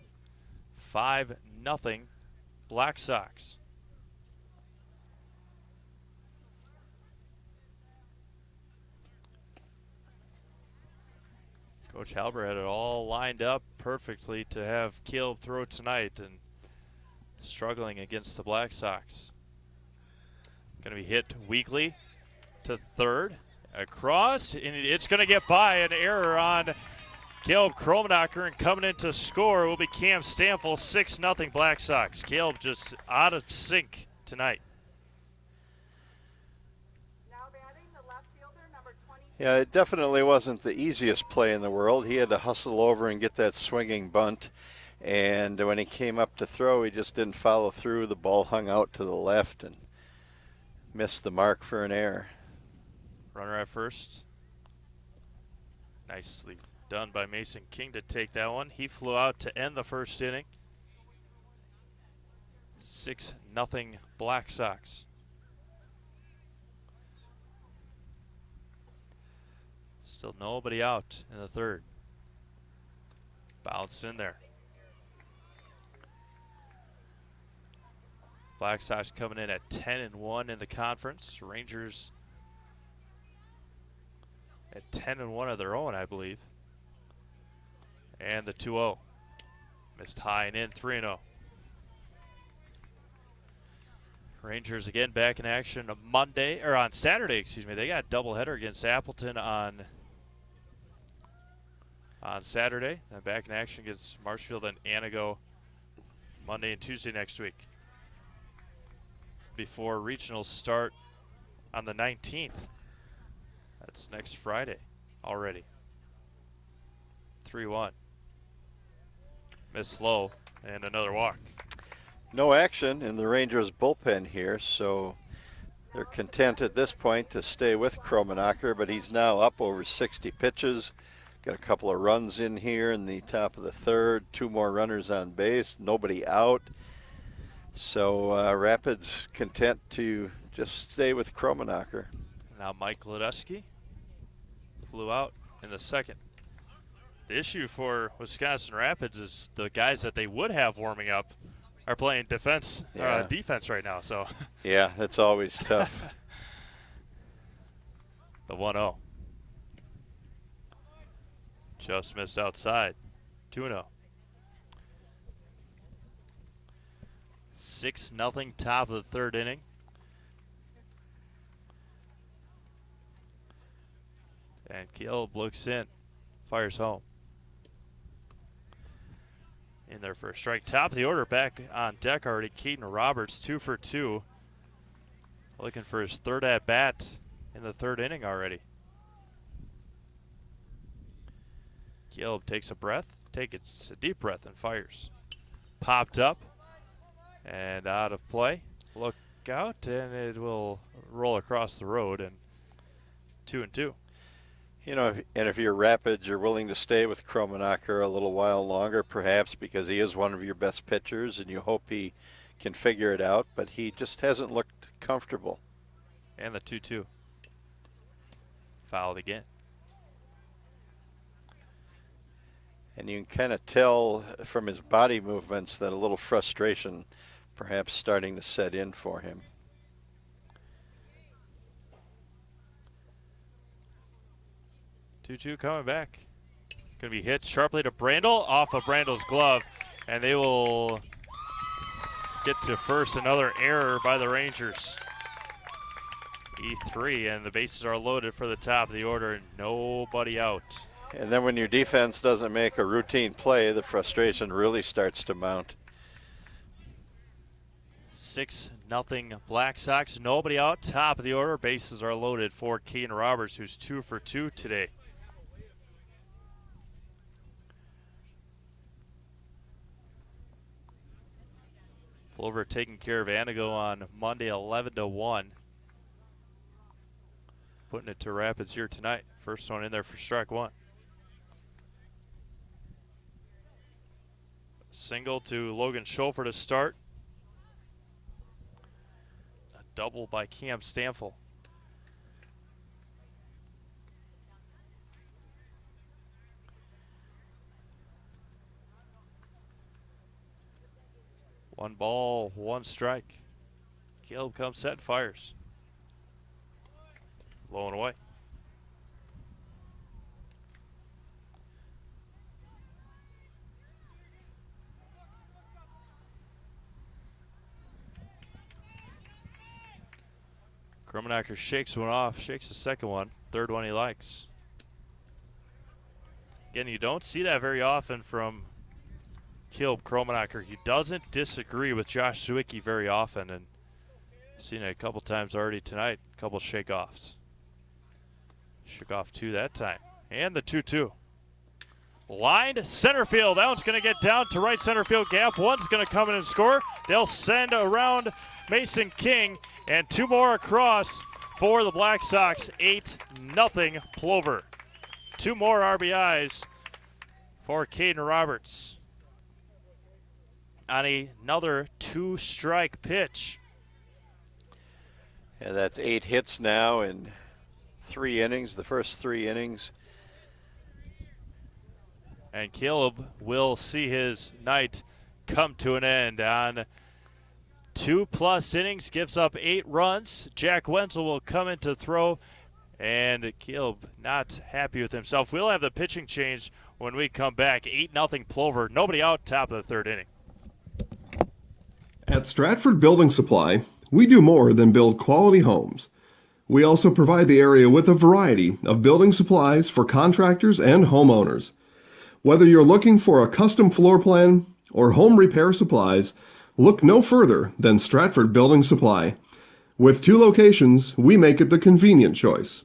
5-0 Black Sox. Coach Halber had it all lined up perfectly to have Caleb throw tonight, and struggling against the Black Sox. Going to be hit weakly to third, across, and it's going to get by. An error on Caleb Kromnacher, and coming in to score will be Cam Stanfield. 6-0 Black Sox. Caleb just out of sync tonight. Yeah, it definitely wasn't the easiest play in the world. He had to hustle over and get that swinging bunt. And when he came up to throw, he just didn't follow through. The ball hung out to the left and missed the mark for an error. Runner at first. Nicely done by Mason King to take that one. He flew out to end the first inning. 6-0 Black Sox. Still nobody out in the third. Bounced in there. Black Sox coming in at 10-1 in the conference. Rangers at 10-1 of their own, I believe. And the 2-0. Missed high and in, 3-0. Rangers again back in action on Saturday, excuse me. They got a doubleheader against Appleton on Saturday, and back in action against Marshfield and Anago Monday and Tuesday next week. Before regionals start on the 19th. That's next Friday already. 3-1. Missed low, and another walk. No action in the Rangers bullpen here, so they're content at this point to stay with Kromnacher, but he's now up over 60 pitches. Got a couple of runs in here in the top of the third, 2 more runners on base, nobody out. So Rapids content to just stay with Kromnacher. Now Mike Ledeski flew out in the second. The issue for Wisconsin Rapids is the guys that they would have warming up are playing defense right now. So yeah, that's always tough. The 1-0. Just missed outside. 2-0. 6-0 top of the third inning. And Caleb looks in. Fires home. in there for a strike. Top of the order back on deck already. Keaton Roberts 2 for 2. Looking for his third at bat in the third inning already. Caleb takes a breath, takes a deep breath and fires. Popped up and out of play. Look out, and it will roll across the road, and 2-2. You know, if you're Rapids, you're willing to stay with Kromenacher a little while longer, perhaps because he is one of your best pitchers, and you hope he can figure it out, but he just hasn't looked comfortable. And the 2-2. Fouled again. And you can kind of tell from his body movements that a little frustration perhaps starting to set in for him. Two coming back. Going to be hit sharply to Brandel, off of Brandel's glove, and they will get to first. Another error by the Rangers. E3, and the bases are loaded for the top of the order, and nobody out. And then when your defense doesn't make a routine play, the frustration really starts to mount. 6-0 Black Sox. Nobody out. Top of the order. Bases are loaded for Keaton Roberts, who's 2 for 2 today. Plover taking care of Anago on Monday, 11-1. Putting it to Rapids here tonight. First one in there for strike one. Single to Logan Schofer to start. A double by Cam Stanfill. One ball, one strike. Caleb comes set, fires. Low and away. Kromenacher shakes one off, shakes the second one, third one he likes. Again, you don't see that very often from Caleb Kromenacher. He doesn't disagree with Josh Zwicky very often, and seen it a couple times already tonight, a couple shake-offs. Shook off two that time. And the 2-2. Lined center field. That one's going to get down to right center field gap. One's going to come in and score. They'll send around Mason King, and two more across for the Black Sox. 8-0 Plover. Two more RBIs for Caden Roberts on another two-strike pitch. Yeah, that's 8 hits now in 3 innings, the first 3 innings. And Caleb will see his night come to an end on 2+ innings, gives up 8 runs. Jack Wenzel will come in to throw, and Caleb not happy with himself. We'll have the pitching change when we come back. 8-0 Plover. Nobody out, top of the third inning. At Stratford Building Supply, we do more than build quality homes. We also provide the area with a variety of building supplies for contractors and homeowners. Whether you're looking for a custom floor plan or home repair supplies, look no further than Stratford Building Supply. With 2 locations, we make it the convenient choice.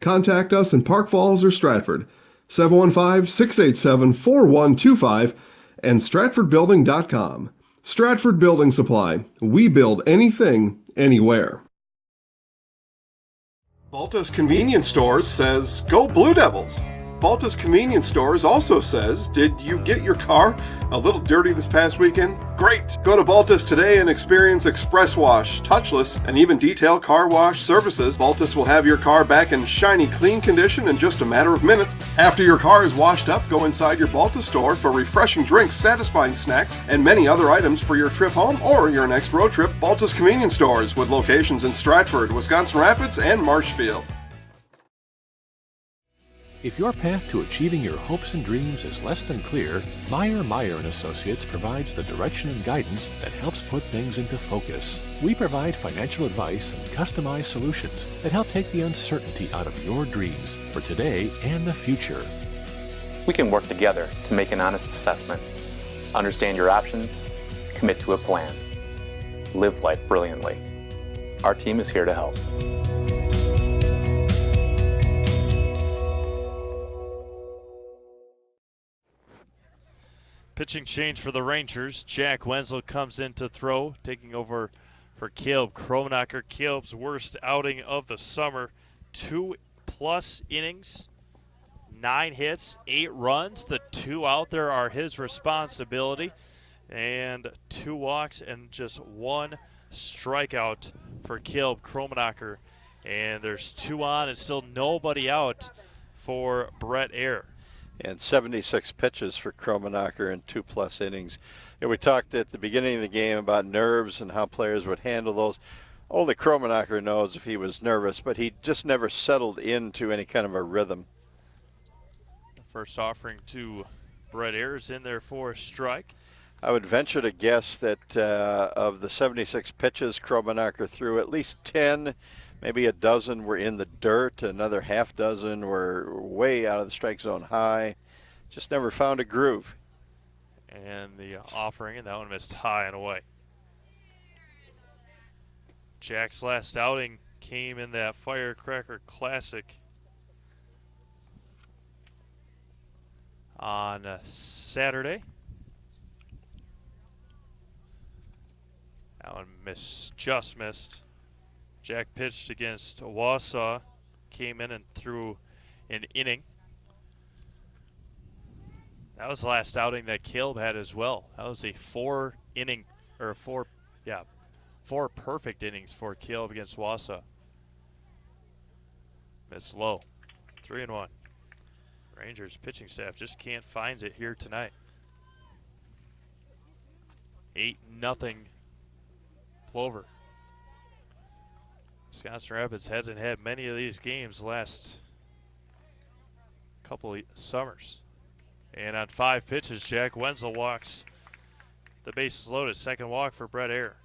Contact us in Park Falls or Stratford, 715-687-4125 and stratfordbuilding.com. Stratford Building Supply. We build anything, anywhere. Baltus Convenience Stores says, go Blue Devils! Baltus Convenience Stores also says, did you get your car a little dirty this past weekend? Great! Go to Baltus today and experience express wash, touchless, and even detailed car wash services. Baltus will have your car back in shiny, clean condition in just a matter of minutes. After your car is washed up, go inside your Baltus store for refreshing drinks, satisfying snacks, and many other items for your trip home or your next road trip. Baltus Convenience Stores with locations in Stratford, Wisconsin Rapids, and Marshfield. If your path to achieving your hopes and dreams is less than clear, Meyer & Associates provides the direction and guidance that helps put things into focus. We provide financial advice and customized solutions that help take the uncertainty out of your dreams for today and the future. We can work together to make an honest assessment Understand your options, commit to a plan. Live life brilliantly. Our team is here to help. Pitching change for the Rangers. Jack Wenzel comes in to throw, taking over for Caleb Kronacher. Caleb's worst outing of the summer. 2+ innings, 9 hits, 8 runs. The 2 out there are his responsibility. And 2 walks and just 1 strikeout for Caleb Kronacher. And there's 2 on and still nobody out for Brett Ayer. And 76 pitches for Kronacher in 2+ innings. And we talked at the beginning of the game about nerves and how players would handle those. Only Kronacher knows if he was nervous, but he just never settled into any kind of a rhythm. The first offering to Brett Ayer is in there for a strike. I would venture to guess that of the 76 pitches Kronacher threw, at least 10, maybe a dozen were in the dirt. Another half dozen were way out of the strike zone high. Just never found a groove. And the offering, and that one missed high and away. Jack's last outing came in that Firecracker Classic on Saturday. That one just missed. Jack pitched against Wausau, came in and threw an inning. That was the last outing that Caleb had as well. That was a 4 perfect innings for Caleb against Wausau. Missed low. 3-1. Rangers pitching staff just can't find it here tonight. 8-0 Plover. Wisconsin Rapids hasn't had many of these games last couple of summers. And on 5 pitches, Jack Wenzel walks the bases loaded. Second walk for Brett Ayer.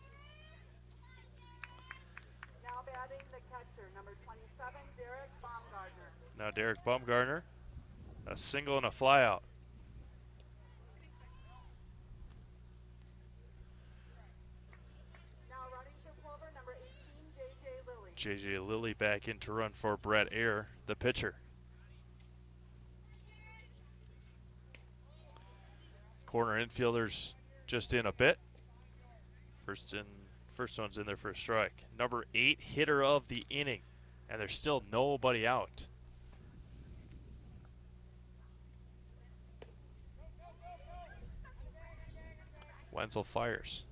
Now batting the catcher, number 27, Derek Baumgartner. Now Derek Baumgartner, a single and a flyout. Now running for Plover, number 18, J.J. Lilly. J.J. Lilly back in to run for Brett Ayer, the pitcher. Corner infielders just in a bit. First one's in there for a strike. Number 8 hitter of the inning, and there's still nobody out. Wenzel fires.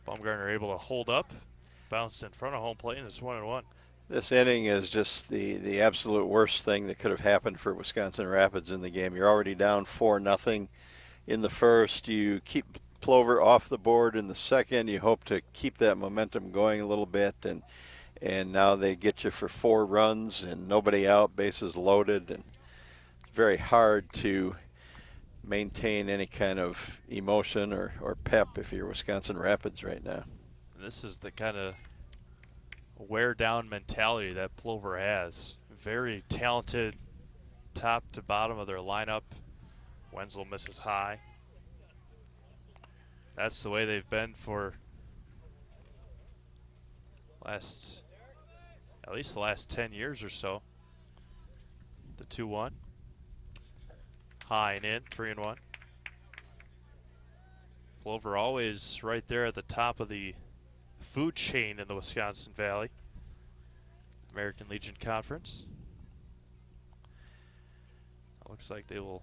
Baumgartner able to hold up, bounced in front of home plate, and it's 1-1. This inning is just the absolute worst thing that could have happened for Wisconsin Rapids in the game. You're already down 4-0 in the first. You keep Plover off the board in the second. You hope to keep that momentum going a little bit, and now they get you for 4 runs and nobody out, bases loaded, and it's very hard to maintain any kind of emotion or pep if you're Wisconsin Rapids right now. This is the kind of wear-down mentality that Plover has. Very talented top to bottom of their lineup. Wenzel misses high. That's the way they've been for at least the last 10 years or so. The 2-1. High and in, 3-1. Plover always right there at the top of the food chain in the Wisconsin Valley. American Legion Conference. Looks like they will.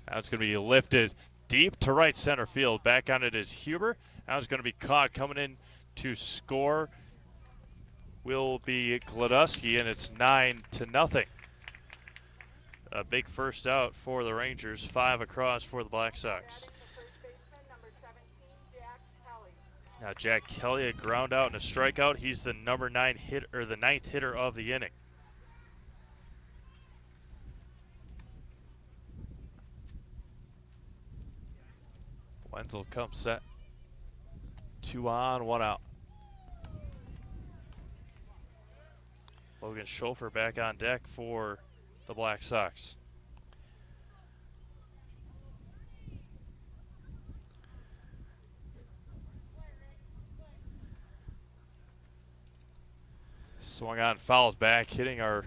Now it's going to be lifted deep to right center field. Back on it is Huber. Now it's going to be caught. Coming in to score will be Gladusky, and it's 9-0. A big first out for the Rangers. 5 across for the Black Sox. Now Jack Kelly, a ground out and a strikeout. He's the number 9 hit or the 9th hitter of the inning. Wenzel comes set. 2 on, 1 out. Logan Schofer back on deck for the Black Sox. Swung on, fouled back, hitting our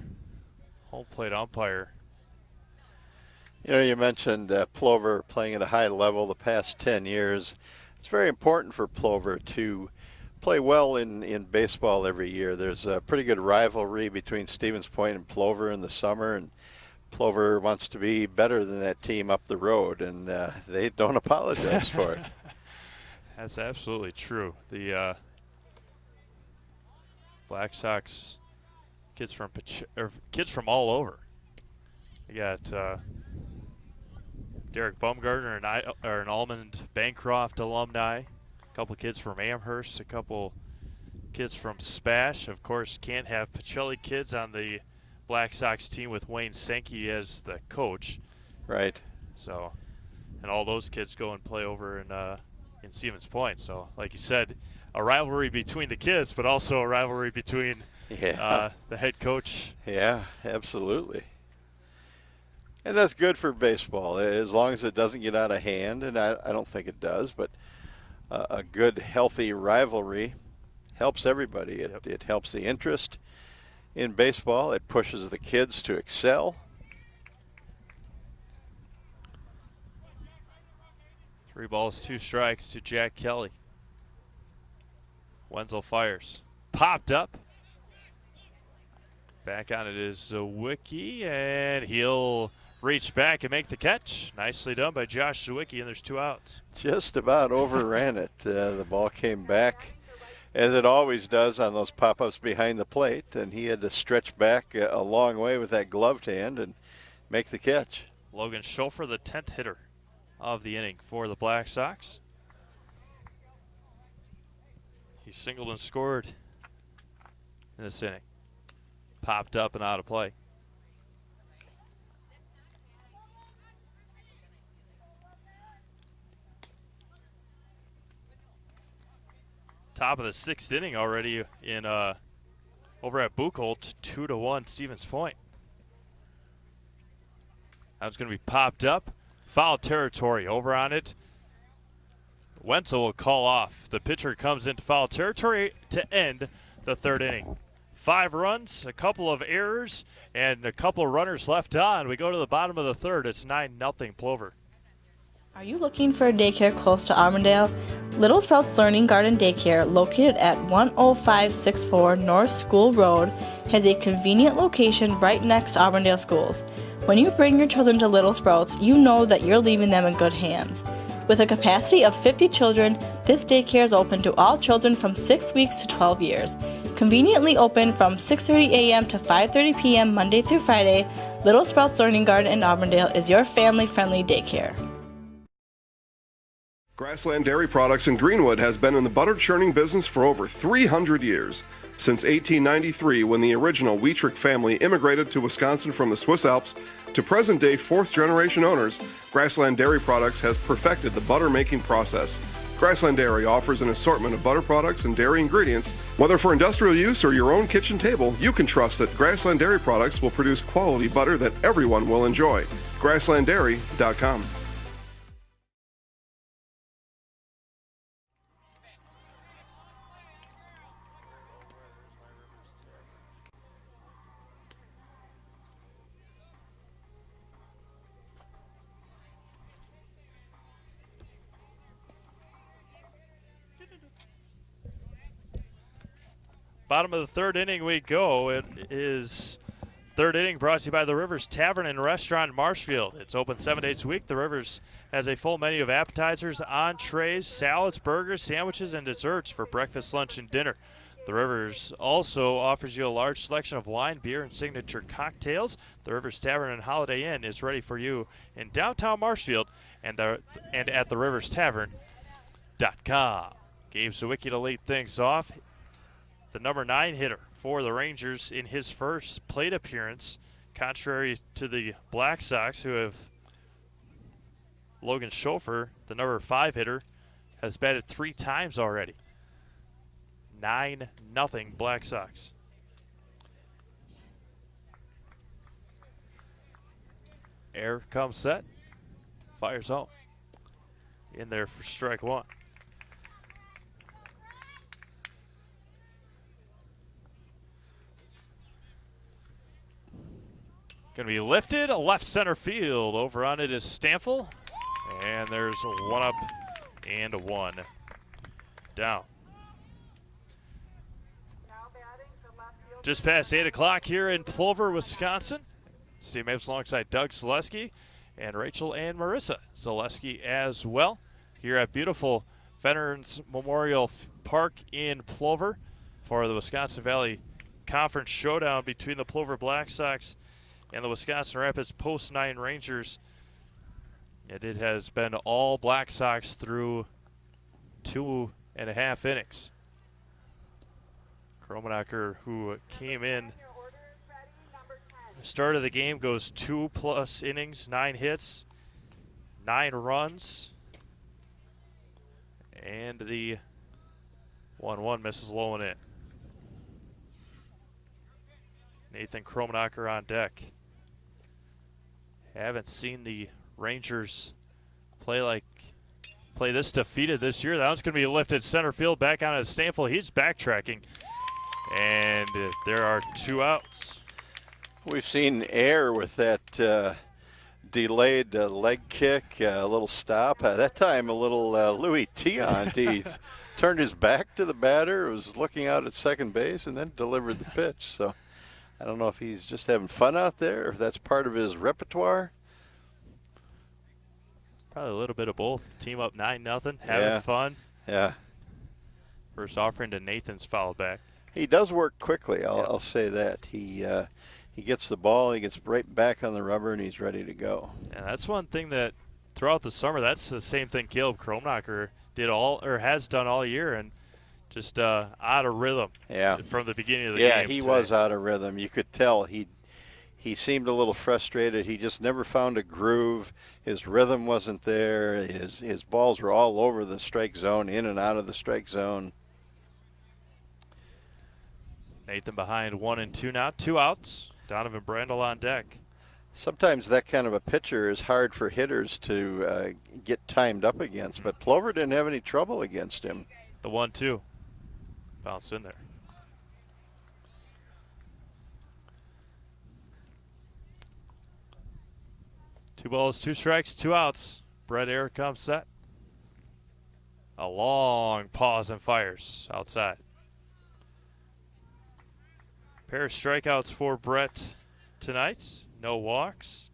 home plate umpire. You know, you mentioned Plover playing at a high level the past 10 years. It's very important for Plover to play well in baseball every year. There's a pretty good rivalry between Stevens Point and Plover in the summer, and Plover wants to be better than that team up the road, and they don't apologize for it. That's absolutely true. The Black Sox kids from all over. You got Derek Baumgartner, an Almond Bancroft alumni, a couple kids from Amherst, a couple kids from Spash. Of course, can't have Pacelli kids on the Black Sox team with Wayne Sankey as the coach. Right. So, and all those kids go and play over in Stevens Point. So, like you said, a rivalry between the kids, but also a rivalry between the head coach. Yeah, absolutely. And that's good for baseball, as long as it doesn't get out of hand, and I don't think it does, but a good, healthy rivalry helps everybody. It helps the interest in baseball. It pushes the kids to excel. 3 balls, 2 strikes to Jack Kelly. Wenzel fires. Popped up. Back on it is Zawicki, and he'll reach back and make the catch. Nicely done by Josh Zawicki, and there's 2 outs. Just about overran it. The ball came back, as it always does on those pop-ups behind the plate, and he had to stretch back a long way with that gloved hand and make the catch. Logan Schofer, the 10th hitter of the inning for the Black Sox. He singled and scored in this inning. Popped up and out of play. Top of the 6th inning already in over at Buchholz, 2-1 Stevens Point. That was going to be popped up. Foul territory over on it. Wenzel will call off. The pitcher comes into foul territory to end the 3rd inning. 5 runs, a couple of errors, and a couple of runners left on. We go to the bottom of the 3rd. It's 9-0 Plover. Are you looking for a daycare close to Armandale? Little Sprouts Learning Garden Daycare, located at 10564 North School Road, has a convenient location right next to Armandale schools. When you bring your children to Little Sprouts, you know that you're leaving them in good hands. With a capacity of 50 children, this daycare is open to all children from 6 weeks to 12 years. Conveniently open from 6:30 a.m. to 5:30 p.m. Monday through Friday, Little Sprouts Learning Garden in Armandale is your family-friendly daycare. Grassland Dairy Products in Greenwood has been in the butter churning business for over 300 years. Since 1893, when the original Wietrich family immigrated to Wisconsin from the Swiss Alps, to present-day 4th-generation owners, Grassland Dairy Products has perfected the butter-making process. Grassland Dairy offers an assortment of butter products and dairy ingredients. Whether for industrial use or your own kitchen table, you can trust that Grassland Dairy Products will produce quality butter that everyone will enjoy. GrasslandDairy.com. Bottom of the 3rd inning we go. It is 3rd inning brought to you by the Rivers Tavern and Restaurant in Marshfield. It's open 7 days a week. The Rivers has a full menu of appetizers, entrees, salads, burgers, sandwiches, and desserts for breakfast, lunch, and dinner. The Rivers also offers you a large selection of wine, beer, and signature cocktails. The Rivers Tavern and Holiday Inn is ready for you in downtown Marshfield and at theriverstavern.com. Gabe Zawicki to lead things off. The number 9 hitter for the Rangers in his first plate appearance, contrary to the Black Sox, who have Logan Schofer, the number 5 hitter, has batted 3 times already. 9-0 Black Sox. Air comes set, fires home. In there for strike 1. Going to be lifted, left center field. Over on it is Stanfill. And there's a 1 up and a 1 down. Just past 8 o'clock here in Plover, Wisconsin. Steve Mapes alongside Doug Zaleski and Rachel and Marissa Zaleski as well here at beautiful Veterans Memorial Park in Plover for the Wisconsin Valley Conference Showdown between the Plover Black Sox and the Wisconsin Rapids Post 9 Rangers. And it has been all Black Sox through 2.5 innings. Kromenacher, who came in the start of the game, goes 2+ innings, 9 hits, 9 runs, and the 1-1 misses low and in. Nathan Kromenacher on deck. Haven't seen the Rangers play this defeated this year. That one's going to be lifted center field back on to Stanfill. He's backtracking, and there are 2 outs. We've seen Air with that delayed leg kick, a little stop. That time a little Louis Tiant. He turned his back to the batter, was looking out at second base, and then delivered the pitch. So I don't know if he's just having fun out there or if that's part of his repertoire. Probably a little bit of both. Team up 9-0, having fun. Yeah. First offering to Nathan's fouled back. He does work quickly, I'll say that. He gets the ball, he gets right back on the rubber, and he's ready to go. And that's one thing that throughout the summer, that's the same thing Caleb Kromenacher has done all year, and just out of rhythm from the beginning of the game. Yeah, he was out of rhythm. You could tell he seemed a little frustrated. He just never found a groove. His rhythm wasn't there. His balls were all over the strike zone, in and out of the strike zone. Nathan behind 1 and 2 now. 2 outs. Donovan Brandel on deck. Sometimes that kind of a pitcher is hard for hitters to get timed up against, but Plover didn't have any trouble against him. The 1-2. Bounce in there. Two balls, 2 strikes, 2 outs. Brett Air comes set. A long pause and fires outside. Pair of strikeouts for Brett tonight. No walks.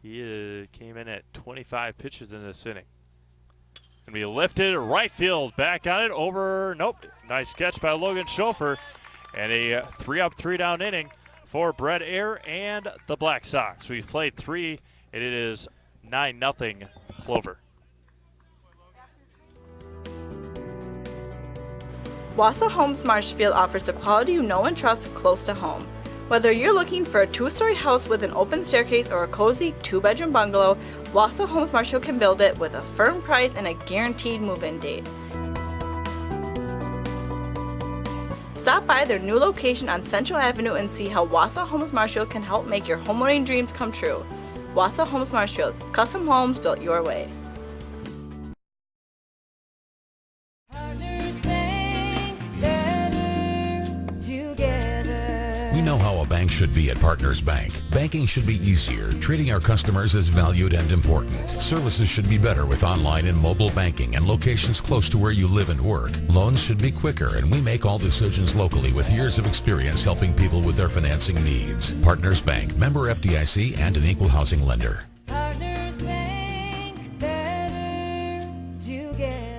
He came in at 25 pitches in this inning. Going to be lifted right field, back on it, over, nope. Nice catch by Logan Schofer. And a 3-up, 3-down inning for Brett Air and the Black Sox. We've played 3, and it is 9-0 Plover. Wausau Homes Marshfield offers the quality you know and trust close to home. Whether you're looking for a 2-story house with an open staircase or a cozy 2-bedroom bungalow, Wausau Homes Marshfield can build it with a firm price and a guaranteed move-in date. Stop by their new location on Central Avenue and see how Wausau Homes Marshfield can help make your homeowning dreams come true. Wausau Homes Marshfield, custom homes built your way. We know how a bank should be at Partners Bank. Banking should be easier, treating our customers as valued and important. Services should be better with online and mobile banking and locations close to where you live and work. Loans should be quicker, and we make all decisions locally with years of experience helping people with their financing needs. Partners Bank, member FDIC, and an equal housing lender. Partners Bank, better together.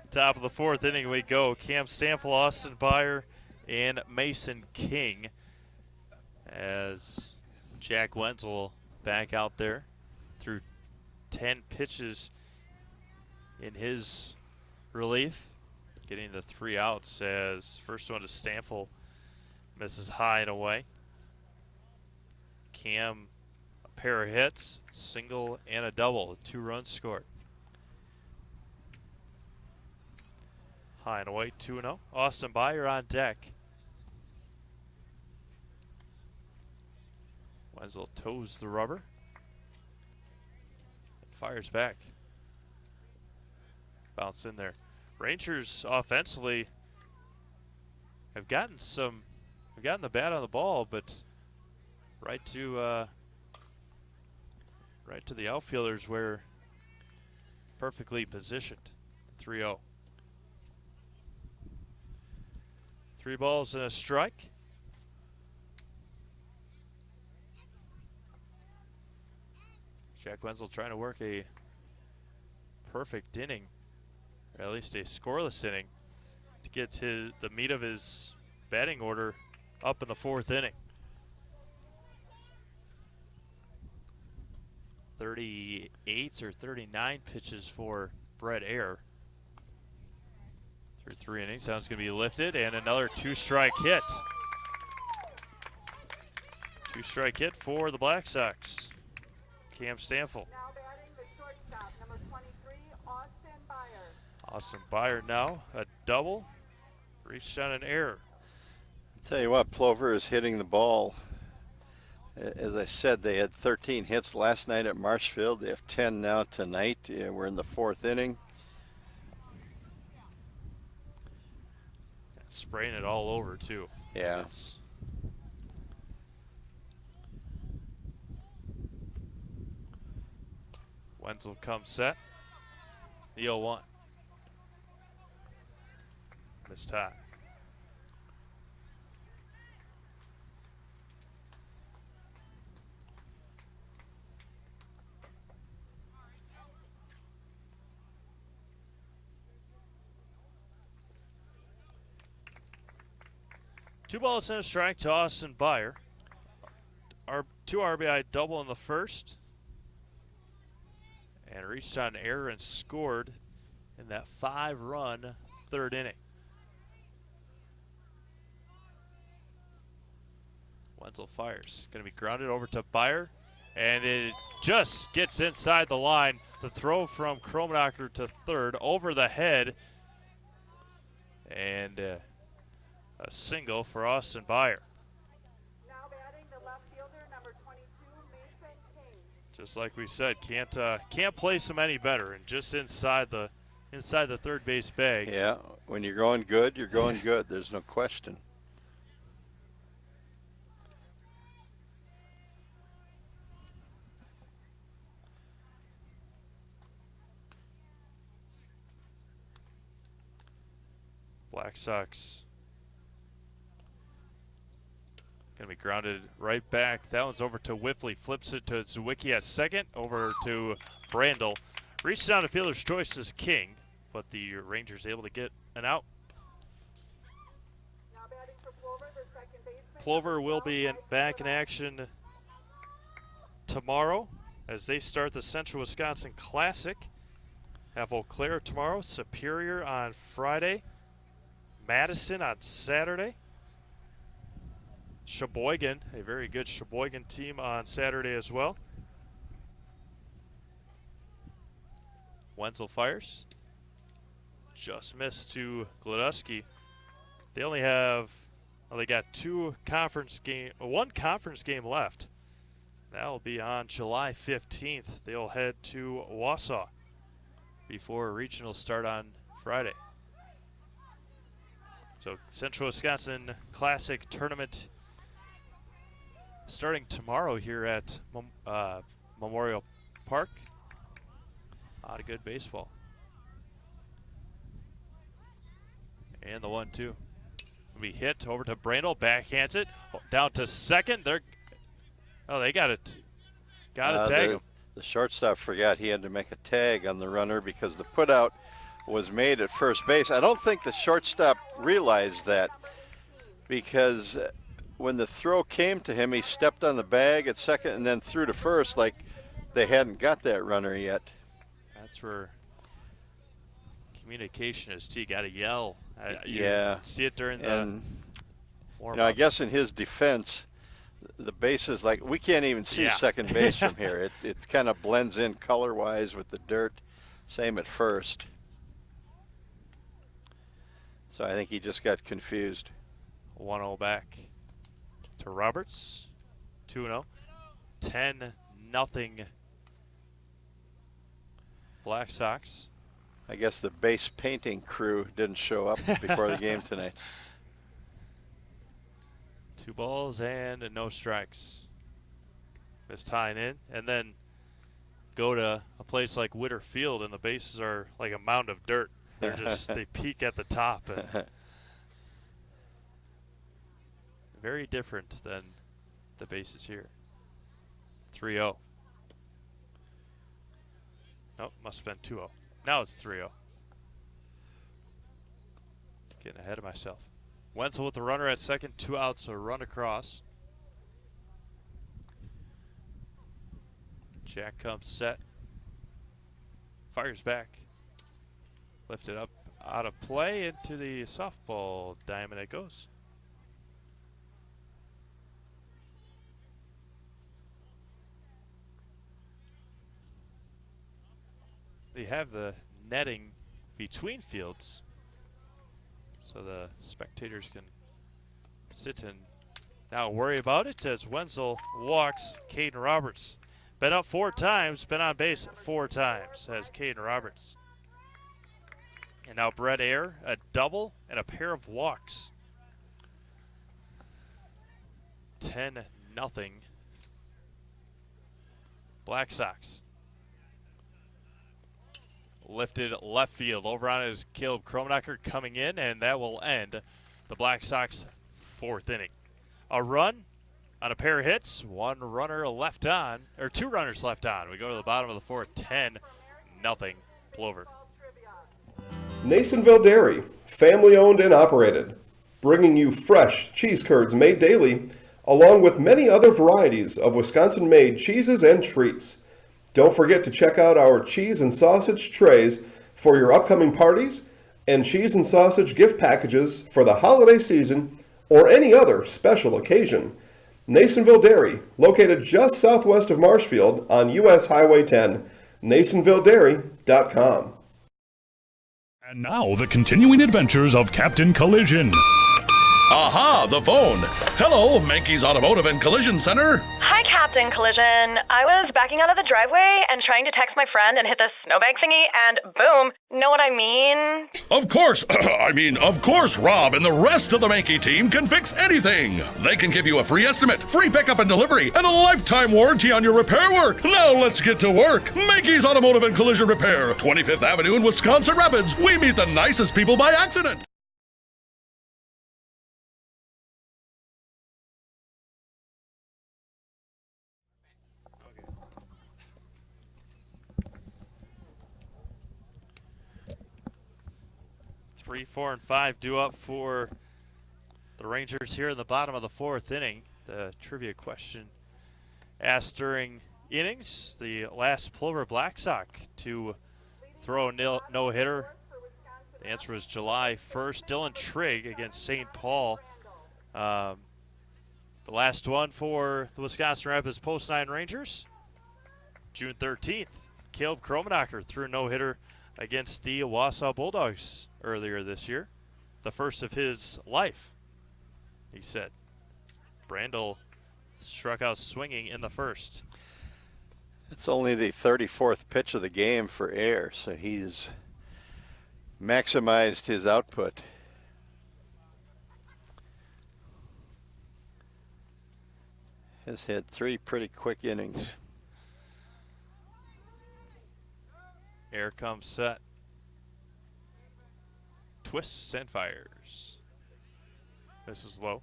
Top of the 4th inning we go. Cam Stanfill, Austin Byer, and Mason King as Jack Wenzel back out there through 10 pitches in his relief, getting the 3 outs as first one to Stanfill misses high and away. Cam, a pair of hits, single and a double, 2 runs scored. High and away, 2-0. Austin Byer on deck. Wenzel toes the rubber. Fires back. Bounce in there. Rangers offensively have gotten the bat on the ball, but right to the outfielders where perfectly positioned. 3-0. 3 balls and a strike. Jack Wenzel trying to work a perfect inning, or at least a scoreless inning, to get the meat of his batting order up in the 4th inning. 38 or 39 pitches for Brett Ayer. Through 3 innings, that one's going to be lifted, and another 2-strike hit. 2-strike hit for the Black Sox. Cam Stanfield. Now batting the shortstop, number 23, Austin Byer. Austin Byer now, a double. Reached on an error. I'll tell you what, Plover is hitting the ball. As I said, they had 13 hits last night at Marshfield. They have 10 now tonight. We're in the 4th inning. Spraying it all over, too. Yeah. Wenzel comes set. The 0-1. Missed high. Two balls and a strike to Austin Byer. Our 2 RBI double in the first. And reached on error and scored in that 5-run 3rd inning. Wenzel fires. Going to be grounded over to Byer. And it just gets inside the line. The throw from Kromenacher to 3rd over the head. And a single for Austin Byer. Now batting the left fielder, number 22, Mason King. Just like we said, can't place him any better, and just inside the 3rd base bag. Yeah, when you're going good, you're going good. There's no question. Black Sox going to be grounded right back. That one's over to Whiffley. Flips it to Zwicky at 2nd. Over to Brandel. Reaches down to fielder's choice as King, but the Rangers able to get an out. Now batting for Plover, the second baseman. Plover will be back in action tomorrow as they start the Central Wisconsin Classic. Have Eau Claire tomorrow, Superior on Friday, Madison on Saturday. Sheboygan, a very good Sheboygan team on Saturday as well. Wenzel fires. Just missed to Gladusky. They only have, they got one conference game left. That'll be on July 15th. They'll head to Wausau before regionals start on Friday. So Central Wisconsin Classic Tournament starting tomorrow here at Memorial Park. A lot of good baseball. And the 1-2. Will be hit over to Brandel. Backhands it down to 2nd. They got it. Got to tag him. The shortstop forgot he had to make a tag on the runner because the putout was made at first base. I don't think the shortstop realized that because when the throw came to him, he stepped on the bag at 2nd and then threw to 1st like they hadn't got that runner yet. That's where communication is. You got to yell. Yeah. See it during the warm-up. I guess in his defense, the bases, like, we can't even see second base from here. It kind of blends in color-wise with the dirt. Same at first. So I think he just got confused. 1-0 back to Roberts. 2-0. 10-0 Black Sox. I guess the base painting crew didn't show up before the game tonight. 2 balls and no strikes. Just tying in, and then go to a place like Witter Field, and the bases are like a mound of dirt. They're just they peak at the top. And very different than the bases here. 3-0. Nope, must have been 2-0. Now it's 3-0. Getting ahead of myself. Wenzel with the runner at second, 2 outs, a run across. Jack comes set. Fires back. Lifted up out of play into the softball diamond it goes. They have the netting between fields so the spectators can sit and now worry about it as Wenzel walks Caden Roberts. Been up 4 times, been on base 4 times as Caden Roberts. And now Brett Ayer, a double and a pair of walks. 10-0 Black Sox. Lifted left field. Over on is Caleb Kromenacher coming in, and that will end the Black Sox 4th inning. A run on a pair of hits, 1 runner left on, or 2 runners left on. We go to the bottom of the 4th, 10-0 Plover. Nasonville Dairy, family owned and operated, bringing you fresh cheese curds made daily, along with many other varieties of Wisconsin-made cheeses and treats. Don't forget to check out our cheese and sausage trays for your upcoming parties and cheese and sausage gift packages for the holiday season or any other special occasion. Nasonville Dairy, located just southwest of Marshfield on U.S. Highway 10, NasonvilleDairy.com. And now, the continuing adventures of Captain Collision. Aha, the phone. Hello, Mankey's Automotive and Collision Center. Hi, Captain Collision. I was backing out of the driveway and trying to text my friend and hit the snowbank thingy, and boom, know what I mean? Of course, of course, Rob and the rest of the Mankey team can fix anything. They can give you a free estimate, free pickup and delivery, and a lifetime warranty on your repair work. Now let's get to work. Mankey's Automotive and Collision Repair, 25th Avenue in Wisconsin Rapids. We meet the nicest people by accident. Three, 4, and 5 due up for the Rangers here in the bottom of the 4th inning. The trivia question asked during innings, the last Plover Black Sox to throw a no-hitter. The answer was July 1st. Dylan Trigg against St. Paul. The last one for the Wisconsin Rapids Post 9 Rangers, June 13th. Caleb Kromenacher threw a no-hitter against the Wausau Bulldogs earlier this year. The first of his life, he said. Brandel struck out swinging in the first. It's only the 34th pitch of the game for Ayer, so he's maximized his output. Has had 3 pretty quick innings. Ayer comes set. Twists and fires. This is low.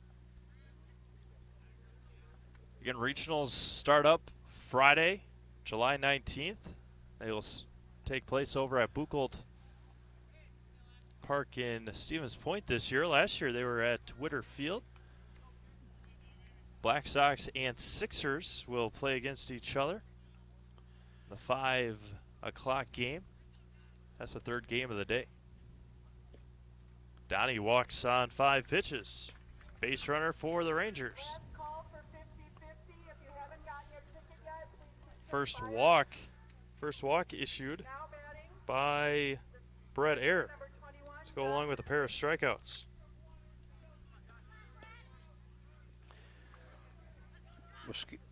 Again, regionals start up Friday, July 19th. They will take place over at Buchholz Park in Stevens Point this year. Last year they were at Witter Field. Black Sox and Sixers will play against each other. The 5 o'clock game. That's the 3rd game of the day. Donnie walks on 5 pitches. Base runner for the Rangers. First walk issued by Brett Ayer to go along with a pair of strikeouts.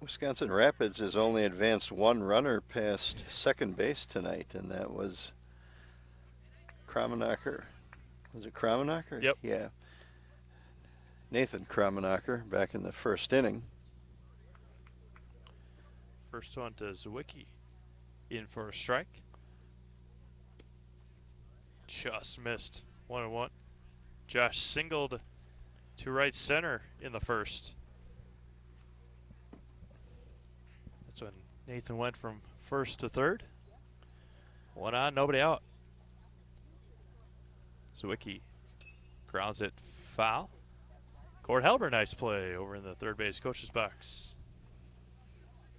Wisconsin Rapids has only advanced one runner past second base tonight, and that was Kramenacher. Was it Kramenacher? Yep. Yeah. Nathan Kramenacher back in the first inning. First one to Zwicky. In for a strike. Just missed. 1-1. Josh singled to right center in the first. That's when Nathan went from first to third. One on, nobody out. Zwicky grounds it foul. Gord Helber, nice play over in the third base coach's box.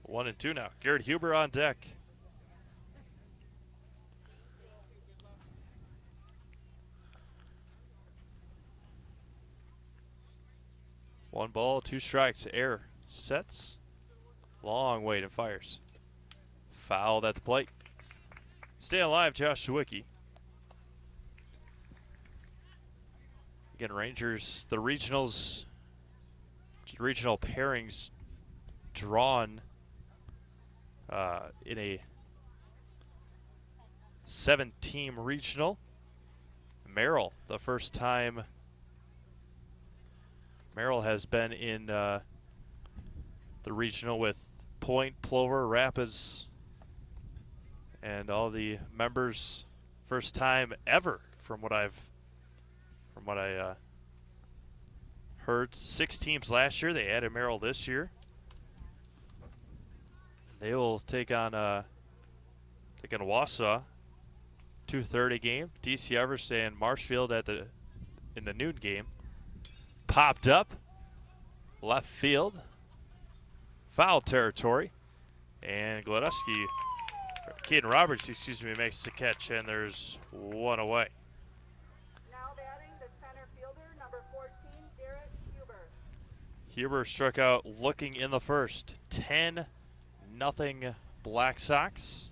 1-2 now. Garrett Huber on deck. One ball, two strikes. Air sets. Long wait and fires. Fouled at the plate. Stay alive, Josh Zwicky. Again, Rangers, the regional pairings drawn in a 7-team regional. Merrill, the first time Merrill has been in the regional with Point, Plover, Rapids, and all the members. First time ever, from what I heard. 6 teams last year. They added Merrill this year. They will take on Wausau. 2:30 game. DC Everest and Marshfield in the noon game. Popped up. Left field. Foul territory. And Caden Roberts, makes the catch, and there's one away. Now batting the center fielder, number 14, Garrett Huber. Huber struck out looking in the first. 10-0 Black Sox.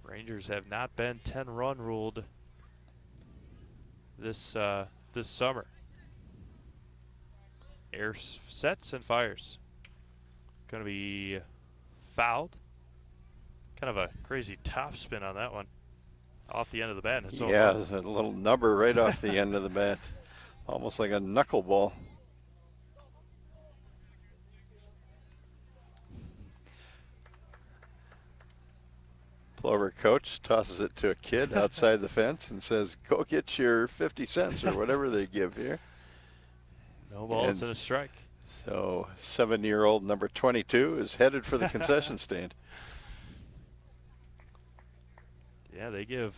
Rangers have not been 10-run ruled this summer. Air sets and fires. Going to be fouled. Kind of a crazy top spin on that one. Off the end of the bat. Yeah, there's a little number right off the end of the bat. Almost like a knuckleball. Plover coach tosses it to a kid outside the fence and says, go get your 50 cents or whatever they give here. No balls and a strike. So 7-year-old number 22 is headed for the concession stand. Yeah, they give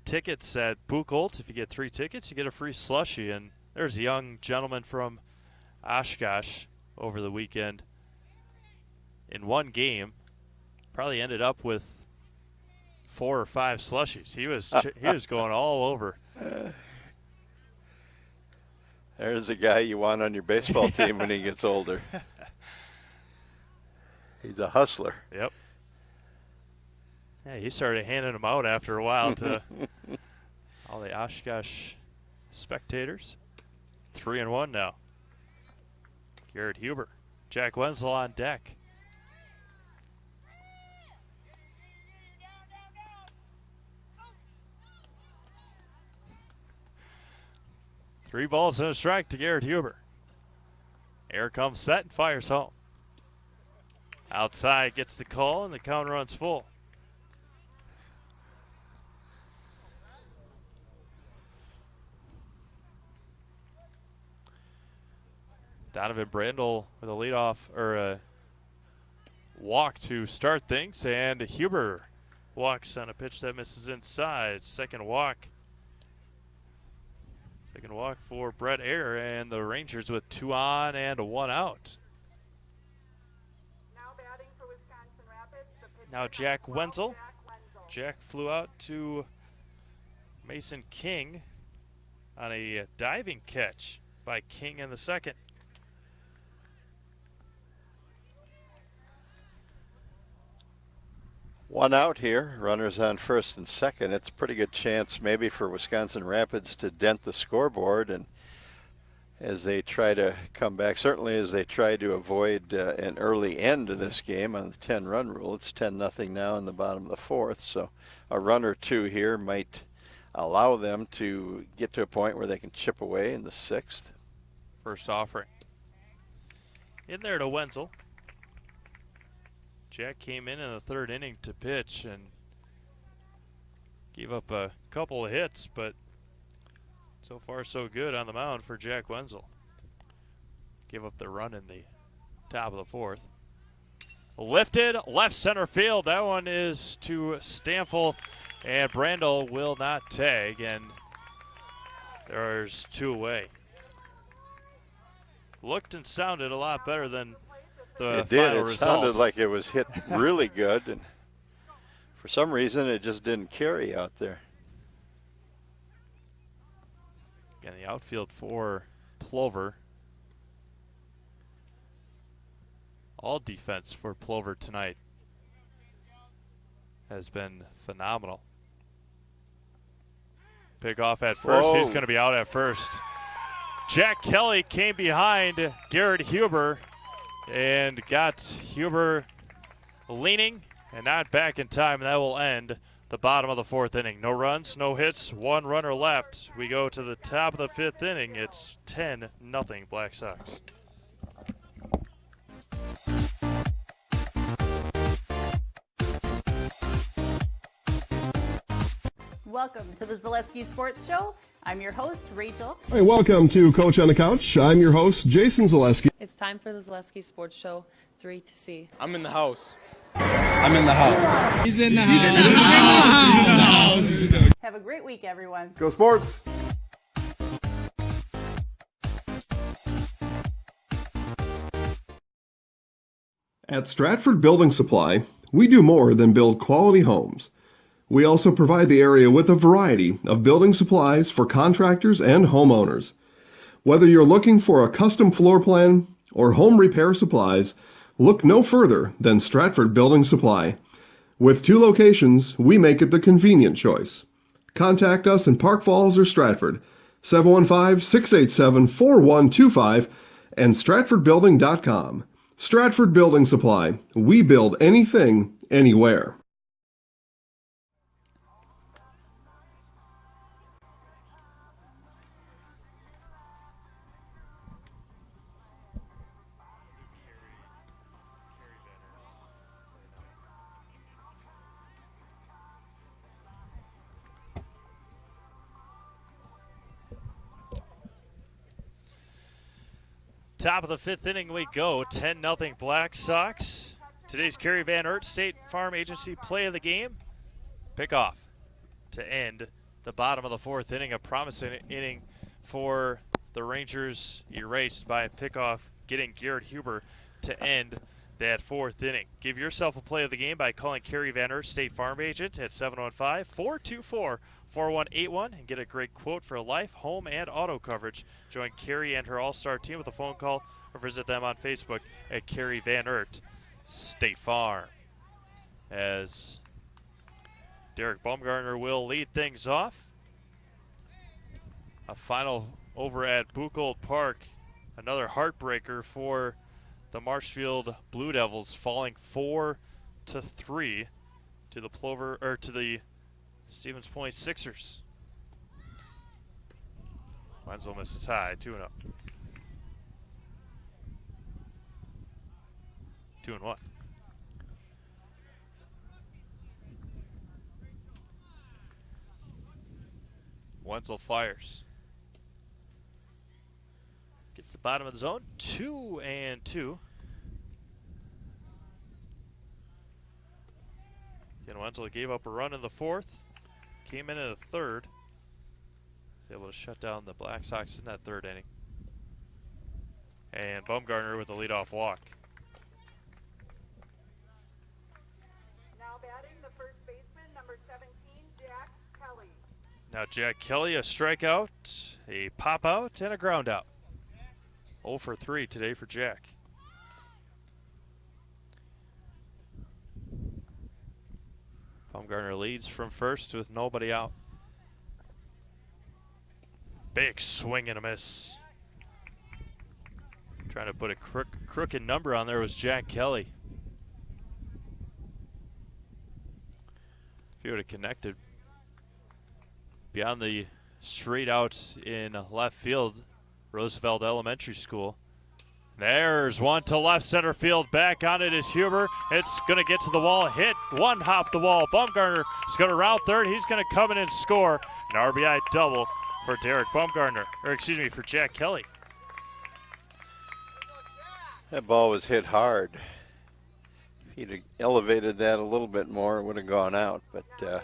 tickets at Buchholz. If you get 3 tickets, you get a free slushie. And there's a young gentleman from Oshkosh over the weekend. In one game, probably ended up with 4 or 5 slushies. He was going all over. There's a guy you want on your baseball team when he gets older. He's a hustler. Yep. Yeah, he started handing them out after a while to all the Oshkosh spectators. 3-1 now. Garrett Huber. Jack Wenzel on deck. Three balls and a strike to Garrett Huber. Air comes set and fires home. Outside gets the call and the count runs full. Donovan Brandel with a leadoff or a walk to start things, and Huber walks on a pitch that misses inside. Second walk for Brett Ayer, and the Rangers with 2 on and 1 out. Now batting for Wisconsin Rapids, the pitcher, Now Jack Wenzel. Jack Wenzel. Jack flew out to Mason King on a diving catch by King in the second. One out here, runners on first and second. It's a pretty good chance maybe for Wisconsin Rapids to dent the scoreboard and as they try to come back. Certainly as they try to avoid an early end to this game on the 10-run rule. It's 10-0 now in the bottom of the fourth, so a run or two here might allow them to get to a point where they can chip away in the sixth. First offering. In there to Wenzel. Jack came in the third inning to pitch and gave up a couple of hits, but so far so good on the mound for Jack Wenzel. Gave up the run in the top of the fourth. Lifted left center field. That one is to Stanfill, and Brandel will not tag, and there's two away. Looked and sounded a lot better than the it did. final It result. sounded like it was hit really good, and for some reason it just didn't carry out there. Again, the outfield for Plover. All defense for Plover tonight has been phenomenal. Pick off at first. Whoa. He's going to be out at first. Jack Kelly came behind Garrett Huber and got Huber leaning and not back in time. And that will end the bottom of the fourth inning. No runs, no hits, one runner left. We go to the top of the fifth inning. It's 10-0 Black Sox. Welcome to the Zaleski Sports Show. I'm your host, Rachel. Hey, welcome to Coach on the Couch. I'm your host, Jason Zaleski. It's time for the Zaleski Sports Show 3 to C. I'm in the house. I'm in the house. He's in the house. Have a great week, everyone. Go Sports! At Stratford Building Supply, we do more than build quality homes. We also provide the area with a variety of building supplies for contractors and homeowners. Whether you're looking for a custom floor plan or home repair supplies, look no further than Stratford Building Supply. With 2 locations, we make it the convenient choice. Contact us in Park Falls or Stratford, 715-687-4125 and stratfordbuilding.com. Stratford Building Supply. We build anything, anywhere. Top of the fifth inning we go, 10-0 Black Sox. Today's Kerry Van Eert State Farm Agency play of the game. Pickoff to end the bottom of the fourth inning. A promising inning for the Rangers, erased by a pickoff, getting Garrett Huber to end that fourth inning. Give yourself a play of the game by calling Kerry Van Eert State Farm Agent at 715-424-4181 and get a great quote for life, home, and auto coverage. Join Kerry and her all-star team with a phone call or visit them on Facebook at Kerry Van Eert State Farm. As Derek Baumgartner will lead things off. A final over at Buchholz Park. Another heartbreaker for the Marshfield Blue Devils, falling 4-3 to the Stevens Point Sixers. Wenzel misses high, 2-0. 2-1. Wenzel fires. Gets the bottom of the zone, 2-2. Again, Wenzel gave up a run in the fourth, came in the third, was able to shut down the Black Sox in that third inning. And Baumgartner with a leadoff walk. Now batting the first baseman, number 17, Jack Kelly. Now Jack Kelly, a strikeout, a pop out, and a ground out. 0 for 3 today for Jack. Baumgartner leads from first with nobody out. Big swing and a miss. Trying to put a crooked number on there was Jack Kelly. If he would have connected beyond the street out in left field, Roosevelt Elementary School. There's one to left center field. Back on it is Huber. It's going to get to the wall. Hit. One hop the wall. Bumgarner is going to route third. He's going to come in and score. An RBI double for Derek Bumgarner. Or excuse me, for Jack Kelly. That ball was hit hard. If he'd elevated that a little bit more, it would have gone out. But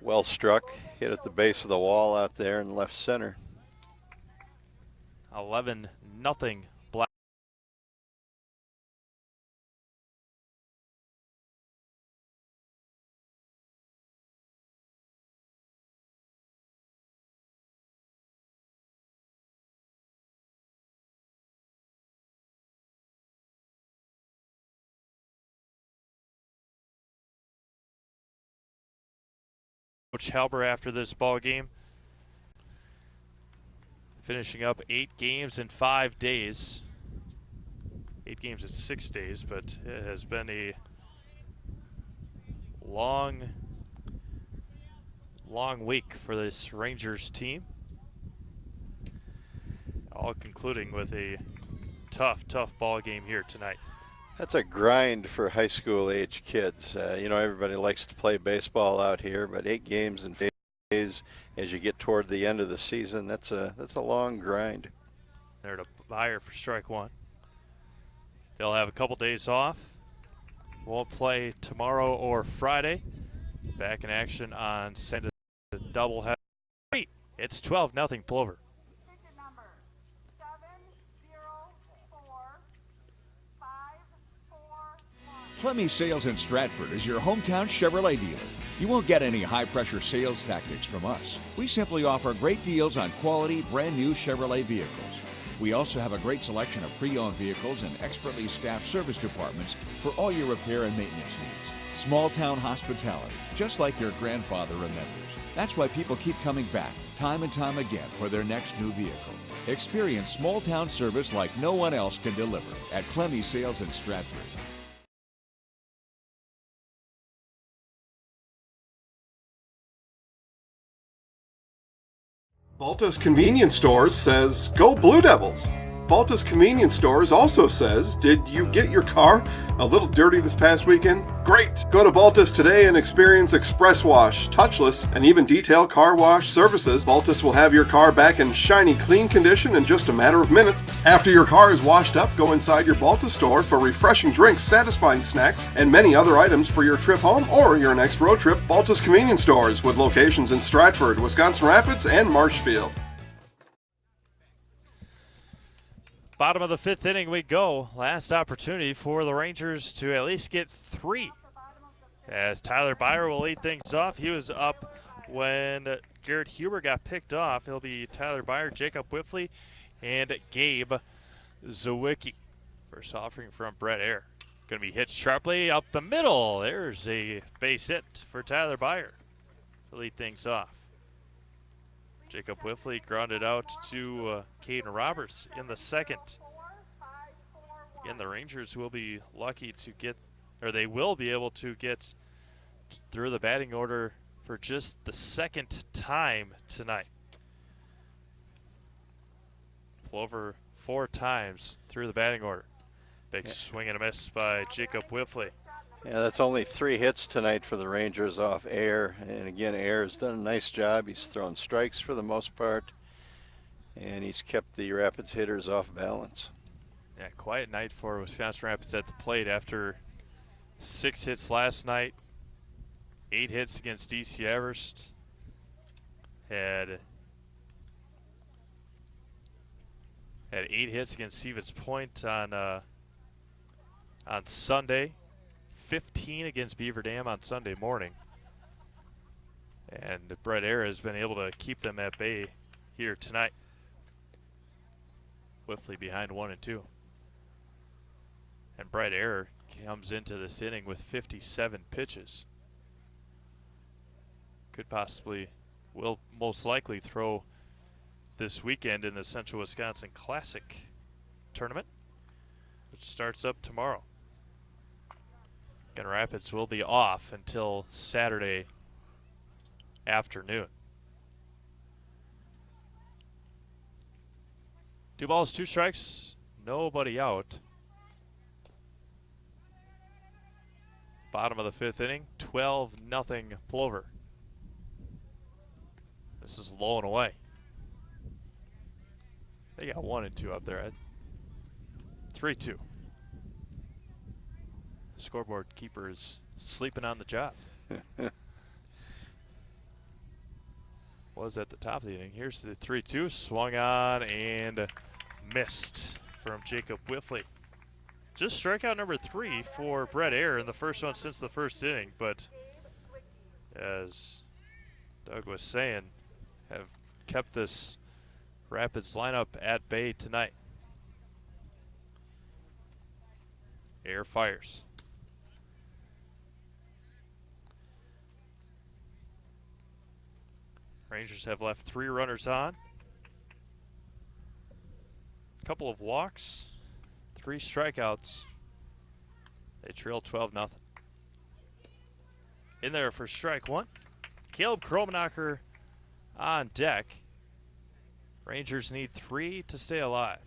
well struck. Hit at the base of the wall out there in left center. 11-0 Black. Coach Halber after this ball game. Finishing up 8 games in 5 days. 8 games in 6 days, but it has been a long week for this Rangers team. All concluding with a tough ball game here tonight. That's a grind for high school age kids. You know, everybody likes to play baseball out here, but 8 games in 5 days as you get toward the end of the season, that's a long grind. There to Byer for strike one. They'll have a couple days off. Won't play tomorrow or Friday. Back in action on Sunday, the doubleheader. It's 12-0 Plover. Clemmy Sales in Stratford is your hometown Chevrolet dealer. You won't get any high-pressure sales tactics from us. We simply offer great deals on quality, brand-new Chevrolet vehicles. We also have a great selection of pre-owned vehicles and expertly staffed service departments for all your repair and maintenance needs. Small-town hospitality, just like your grandfather remembers. That's why people keep coming back, time and time again, for their next new vehicle. Experience small-town service like no one else can deliver at Clemmy Sales in Stratford. Baltus Convenience Stores says, go Blue Devils. Baltus Convenience Stores also says, did you get your car a little dirty this past weekend? Great! Go to Baltus today and experience express wash, touchless, and even detailed car wash services. Baltus will have your car back in shiny, clean condition in just a matter of minutes. After your car is washed up, go inside your Baltus store for refreshing drinks, satisfying snacks, and many other items for your trip home or your next road trip. Baltus Convenience Stores with locations in Stratford, Wisconsin Rapids, and Marshfield. Bottom of the 5th inning we go. Last opportunity for the Rangers to at least get 3. As Tyler Byer will lead things off. He was up when Garrett Huber got picked off. It'll be Tyler Byer, Jacob Whiffley, and Gabe Zawicki. First offering from Brett Ayer. Going to be hit sharply up the middle. There's a base hit for Tyler Byer to lead things off. Jacob Whiffley grounded out to Caden Roberts in the second. Again, the Rangers will be lucky to get, or they will be able to get through the batting order for just the second time tonight. Plover 4 times through the batting order. Big swing and a miss by Jacob Whiffley. Yeah, that's only 3 hits tonight for the Rangers off Ayer. And again, Ayer has done a nice job. He's thrown strikes for the most part, and he's kept the Rapids hitters off balance. Yeah, quiet night for Wisconsin Rapids at the plate after 6 hits last night, 8 hits against DC Everest. Had 8 hits against Stevens Point on Sunday. 15 against Beaver Dam on Sunday morning. And Brett Ayer has been able to keep them at bay here tonight. Whiffley behind 1-2. And Brett Ayer comes into this inning with 57 pitches. Could possibly, will most likely throw this weekend in the Central Wisconsin Classic tournament, which starts up tomorrow. Grand Rapids will be off until Saturday afternoon. 2 balls, 2 strikes, nobody out. Bottom of the 5th inning, 12-0 Plover. This is low and away. They got 1 and 2 up there, Ed. 3-2. Scoreboard keeper is sleeping on the job. Was at the top of the inning. Here's the 3-2. Swung on and missed from Jacob Whiffley. Just strikeout number 3 for Brett Ayer in the first one since the first inning. But as Doug was saying, have kept this Rapids lineup at bay tonight. Ayer fires. Rangers have left 3 runners on. Couple of walks, 3 strikeouts. They trail 12-0. In there for strike 1. Caleb Kromenacher on deck. Rangers need 3 to stay alive.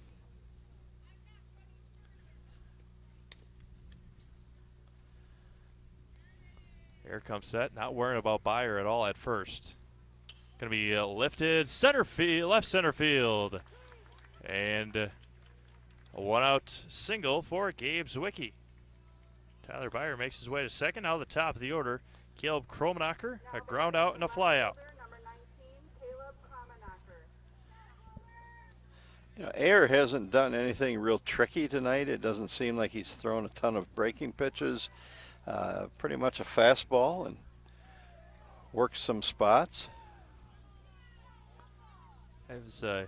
Here comes set. Not worrying about Byer at all at first. Going to be lifted center field, left center field. And a 1-out single for Gabe Zwicky. Tyler Byer makes his way to second. Now the top of the order, Caleb Kromenacher, a ground out and a fly out. You know, Ayer hasn't done anything real tricky tonight. It doesn't seem like he's thrown a ton of breaking pitches. Pretty much a fastball and works some spots. It was a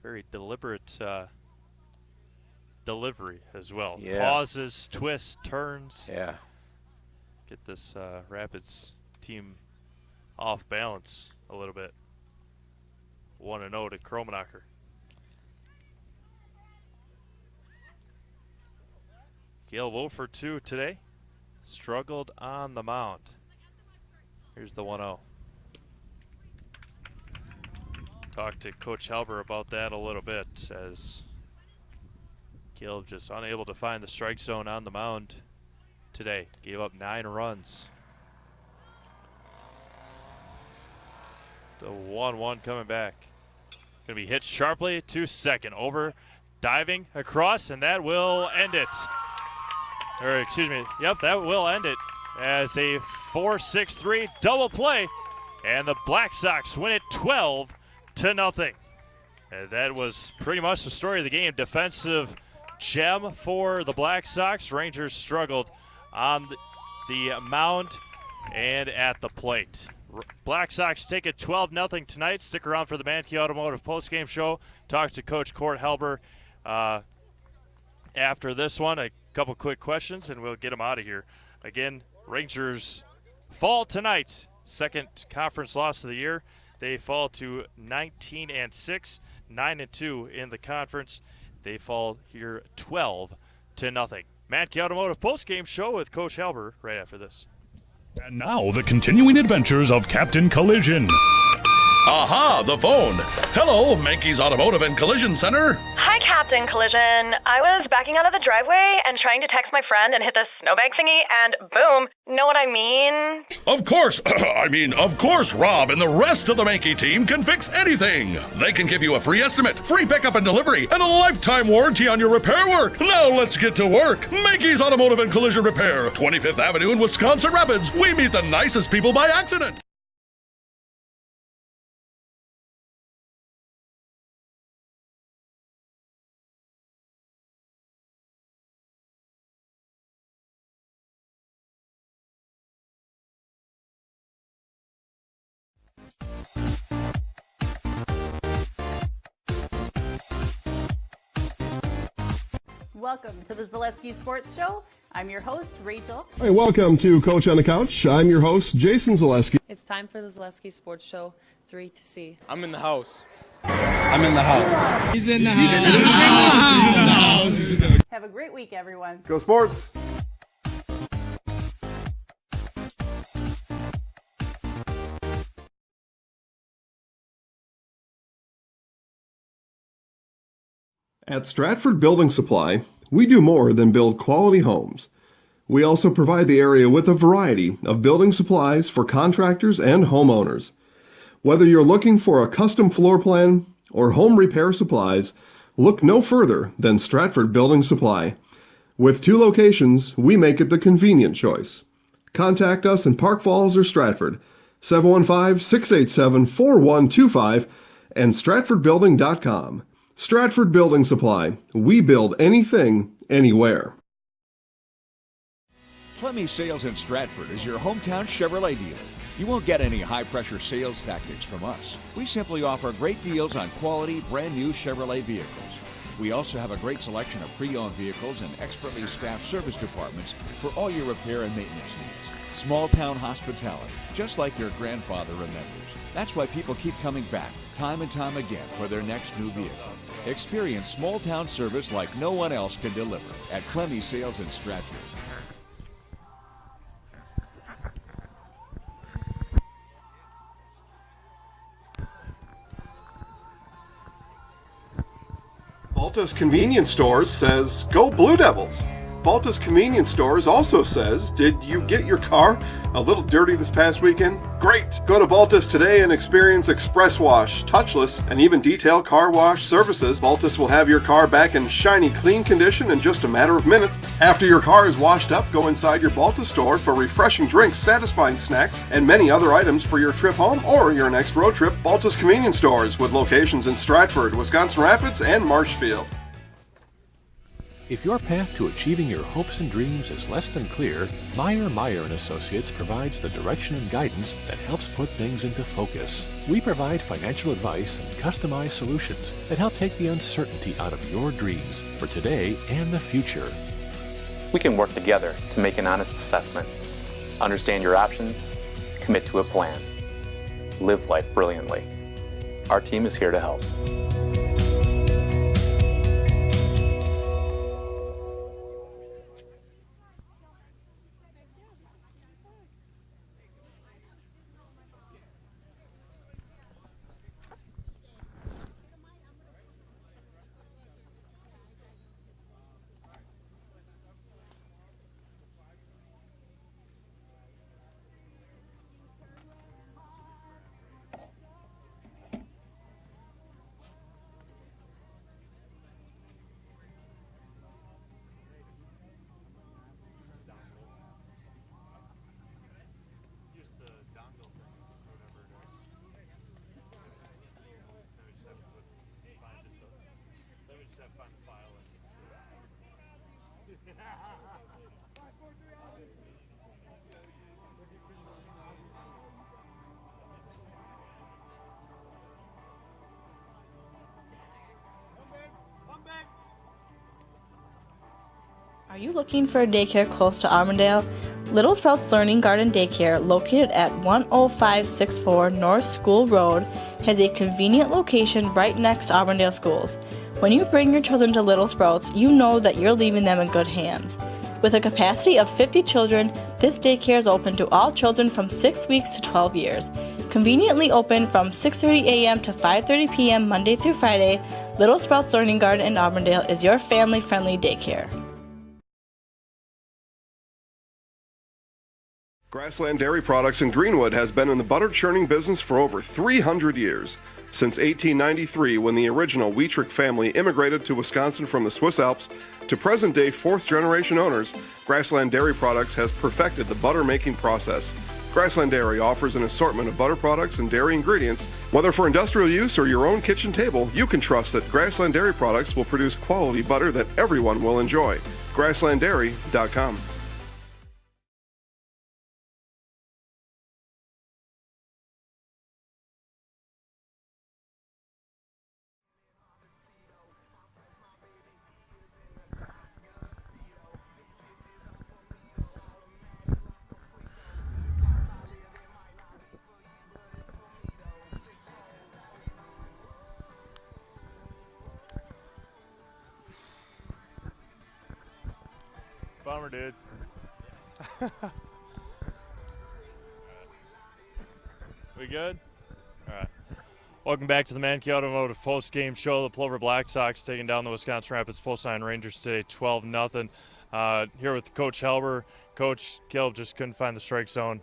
very deliberate delivery as well. Yeah. Pauses, twists, turns. Yeah. Get this Rapids team off balance a little bit. 1-0 to Kromenacher. Gale 0 for 2 today. Struggled on the mound. Here's the 1-0. Talked to Coach Halber about that a little bit as Caleb just unable to find the strike zone on the mound today. Gave up 9 runs. The 1-1 coming back. Going to be hit sharply to second. Over, diving across, and that will end it. Or excuse me, yep, that will end it as a 4-6-3 double play. And the Black Sox win it 12-0. And that was pretty much the story of the game. Defensive gem for the Black Sox. Rangers struggled on the mound and at the plate. Black Sox take it 12-0 tonight. Stick around for the Mankey Automotive postgame show. Talk to Coach Court Halber after this one. A couple quick questions, and we'll get them out of here. Again, Rangers fall tonight. Second conference loss of the year. They fall to 19-6, 9-2 in the conference. They fall here 12-0. Mankey Automotive postgame show with Coach Halber right after this. And now, the continuing adventures of Captain Collision. Aha, the phone. Hello, Mankey's Automotive and Collision Center. Hi, Captain Collision. I was backing out of the driveway and trying to text my friend and hit the snowbank thingy, and boom. Know what I mean? Of course. Of course, Rob and the rest of the Mankey team can fix anything. They can give you a free estimate, free pickup and delivery, and a lifetime warranty on your repair work. Now let's get to work. Mankey's Automotive and Collision Repair, 25th Avenue in Wisconsin Rapids. We meet the nicest people by accident. Welcome to the Zaleski Sports Show. I'm your host, Rachel. Hey, welcome to Coach on the Couch. I'm your host, Jason Zaleski. It's time for the Zaleski Sports Show 3 to C. I'm in the house. I'm in the house. He's in the house. Have a great week, everyone. Go Sports! At Stratford Building Supply, we do more than build quality homes. We also provide the area with a variety of building supplies for contractors and homeowners. Whether you're looking for a custom floor plan or home repair supplies, look no further than Stratford Building Supply. With 2 locations, we make it the convenient choice. Contact us in Park Falls or Stratford, 715-687-4125 and stratfordbuilding.com. Stratford Building Supply. We build anything, anywhere. Clemmy Sales in Stratford is your hometown Chevrolet dealer. You won't get any high-pressure sales tactics from us. We simply offer great deals on quality, brand-new Chevrolet vehicles. We also have a great selection of pre-owned vehicles and expertly staffed service departments for all your repair and maintenance needs. Small-town hospitality, just like your grandfather remembers. That's why people keep coming back, time and time again, for their next new vehicle. Experience small-town service like no one else can deliver at Clemmy Sales in Stratford. Baltus Convenience Stores says, go Blue Devils. Baltus Convenience Stores also says, did you get your car a little dirty this past weekend? Great! Go to Baltus today and experience express wash, touchless, and even detailed car wash services. Baltus will have your car back in shiny, clean condition in just a matter of minutes. After your car is washed up, go inside your Baltus store for refreshing drinks, satisfying snacks, and many other items for your trip home or your next road trip. Baltus Convenience Stores with locations in Stratford, Wisconsin Rapids, and Marshfield. If your path to achieving your hopes and dreams is less than clear, Meyer & Associates provides the direction and guidance that helps put things into focus. We provide financial advice and customized solutions that help take the uncertainty out of your dreams for today and the future. We can work together to make an honest assessment, understand your options, commit to a plan, live life brilliantly. Our team is here to help. Are you looking for a daycare close to Armandale? Little Sprouts Learning Garden Daycare, located at 10564 North School Road, has a convenient location right next to Armandale Schools. When you bring your children to Little Sprouts, you know that you're leaving them in good hands. With a capacity of 50 children, this daycare is open to all children from 6 weeks to 12 years. Conveniently open from 6:30 a.m. to 5:30 p.m. Monday through Friday, Little Sprouts Learning Garden in Armandale is your family-friendly daycare. Grassland Dairy Products in Greenwood has been in the butter churning business for over 300 years. Since 1893, when the original Wietrich family immigrated to Wisconsin from the Swiss Alps, to present-day fourth-generation owners, Grassland Dairy Products has perfected the butter-making process. Grassland Dairy offers an assortment of butter products and dairy ingredients. Whether for industrial use or your own kitchen table, you can trust that Grassland Dairy Products will produce quality butter that everyone will enjoy. GrasslandDairy.com. Bummer, dude. We good? All right. Welcome back to the Mankey Automotive Post-Game Show. The Plover Black Sox taking down the Wisconsin Rapids Post-9 Rangers today, 12-0. Here with Coach Helber. Coach, Caleb just couldn't find the strike zone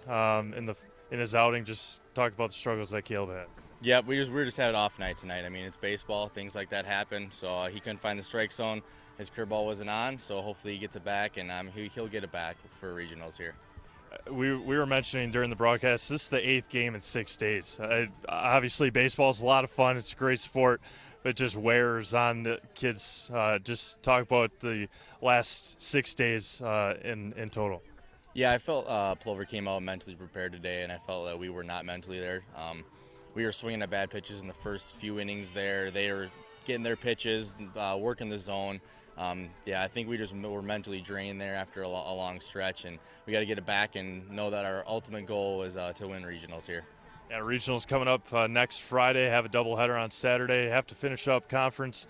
in his outing. Just talk about the struggles that Caleb had. Yeah, we just had an off night tonight. I mean, it's baseball. Things like that happen. So he couldn't find the strike zone. His curveball wasn't on, so hopefully he gets it back, and he'll get it back for regionals here. We were mentioning during the broadcast, this is the 8th game in 6 days. Obviously, baseball is a lot of fun. It's a great sport, but it just wears on the kids. Just talk about the last 6 days in total. Yeah, I felt Plover came out mentally prepared today, and I felt that we were not mentally there. We were swinging at bad pitches in the first few innings there. They were getting their pitches, working the zone. I think we just were mentally drained there after a long stretch, and we got to get it back and know that our ultimate goal is to win regionals here. Yeah, regionals coming up next Friday. Have a doubleheader on Saturday. Have to finish up conference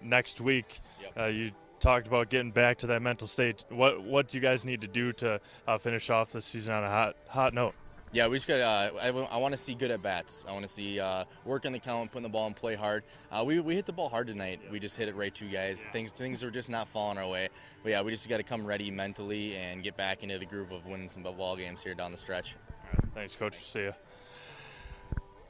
next week. Yep. You talked about getting back to that mental state. What do you guys need to do to finish off the season on a hot note? Yeah, we just got. I want to see good at bats. I want to see work on the count, putting the ball in play hard. We hit the ball hard tonight. We just hit it right to guys. Things are just not falling our way. But yeah, we just got to come ready mentally and get back into the groove of winning some ball games here down the stretch. All right, thanks, Coach. See ya.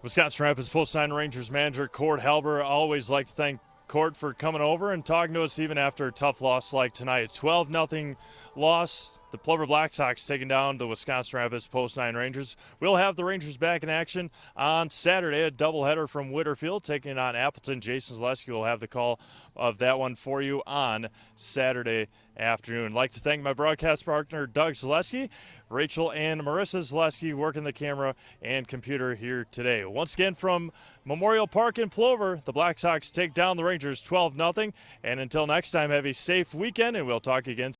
Wisconsin Rapids Post-9 Rangers manager Cord Halber. Always like to thank Cord for coming over and talking to us even after a tough loss like tonight. 12-0 loss. The Plover Black Sox taking down the Wisconsin Rapids Post-9 Rangers. We'll have the Rangers back in action on Saturday, a doubleheader from Whitterfield taking on Appleton. Jason Zaleski will have the call of that one for you on Saturday afternoon. I'd like to thank my broadcast partner, Doug Zaleski, Rachel and Marissa Zaleski working the camera and computer here today. Once again from Memorial Park in Plover, the Black Sox take down the Rangers 12-0. And until next time, have a safe weekend, and we'll talk again.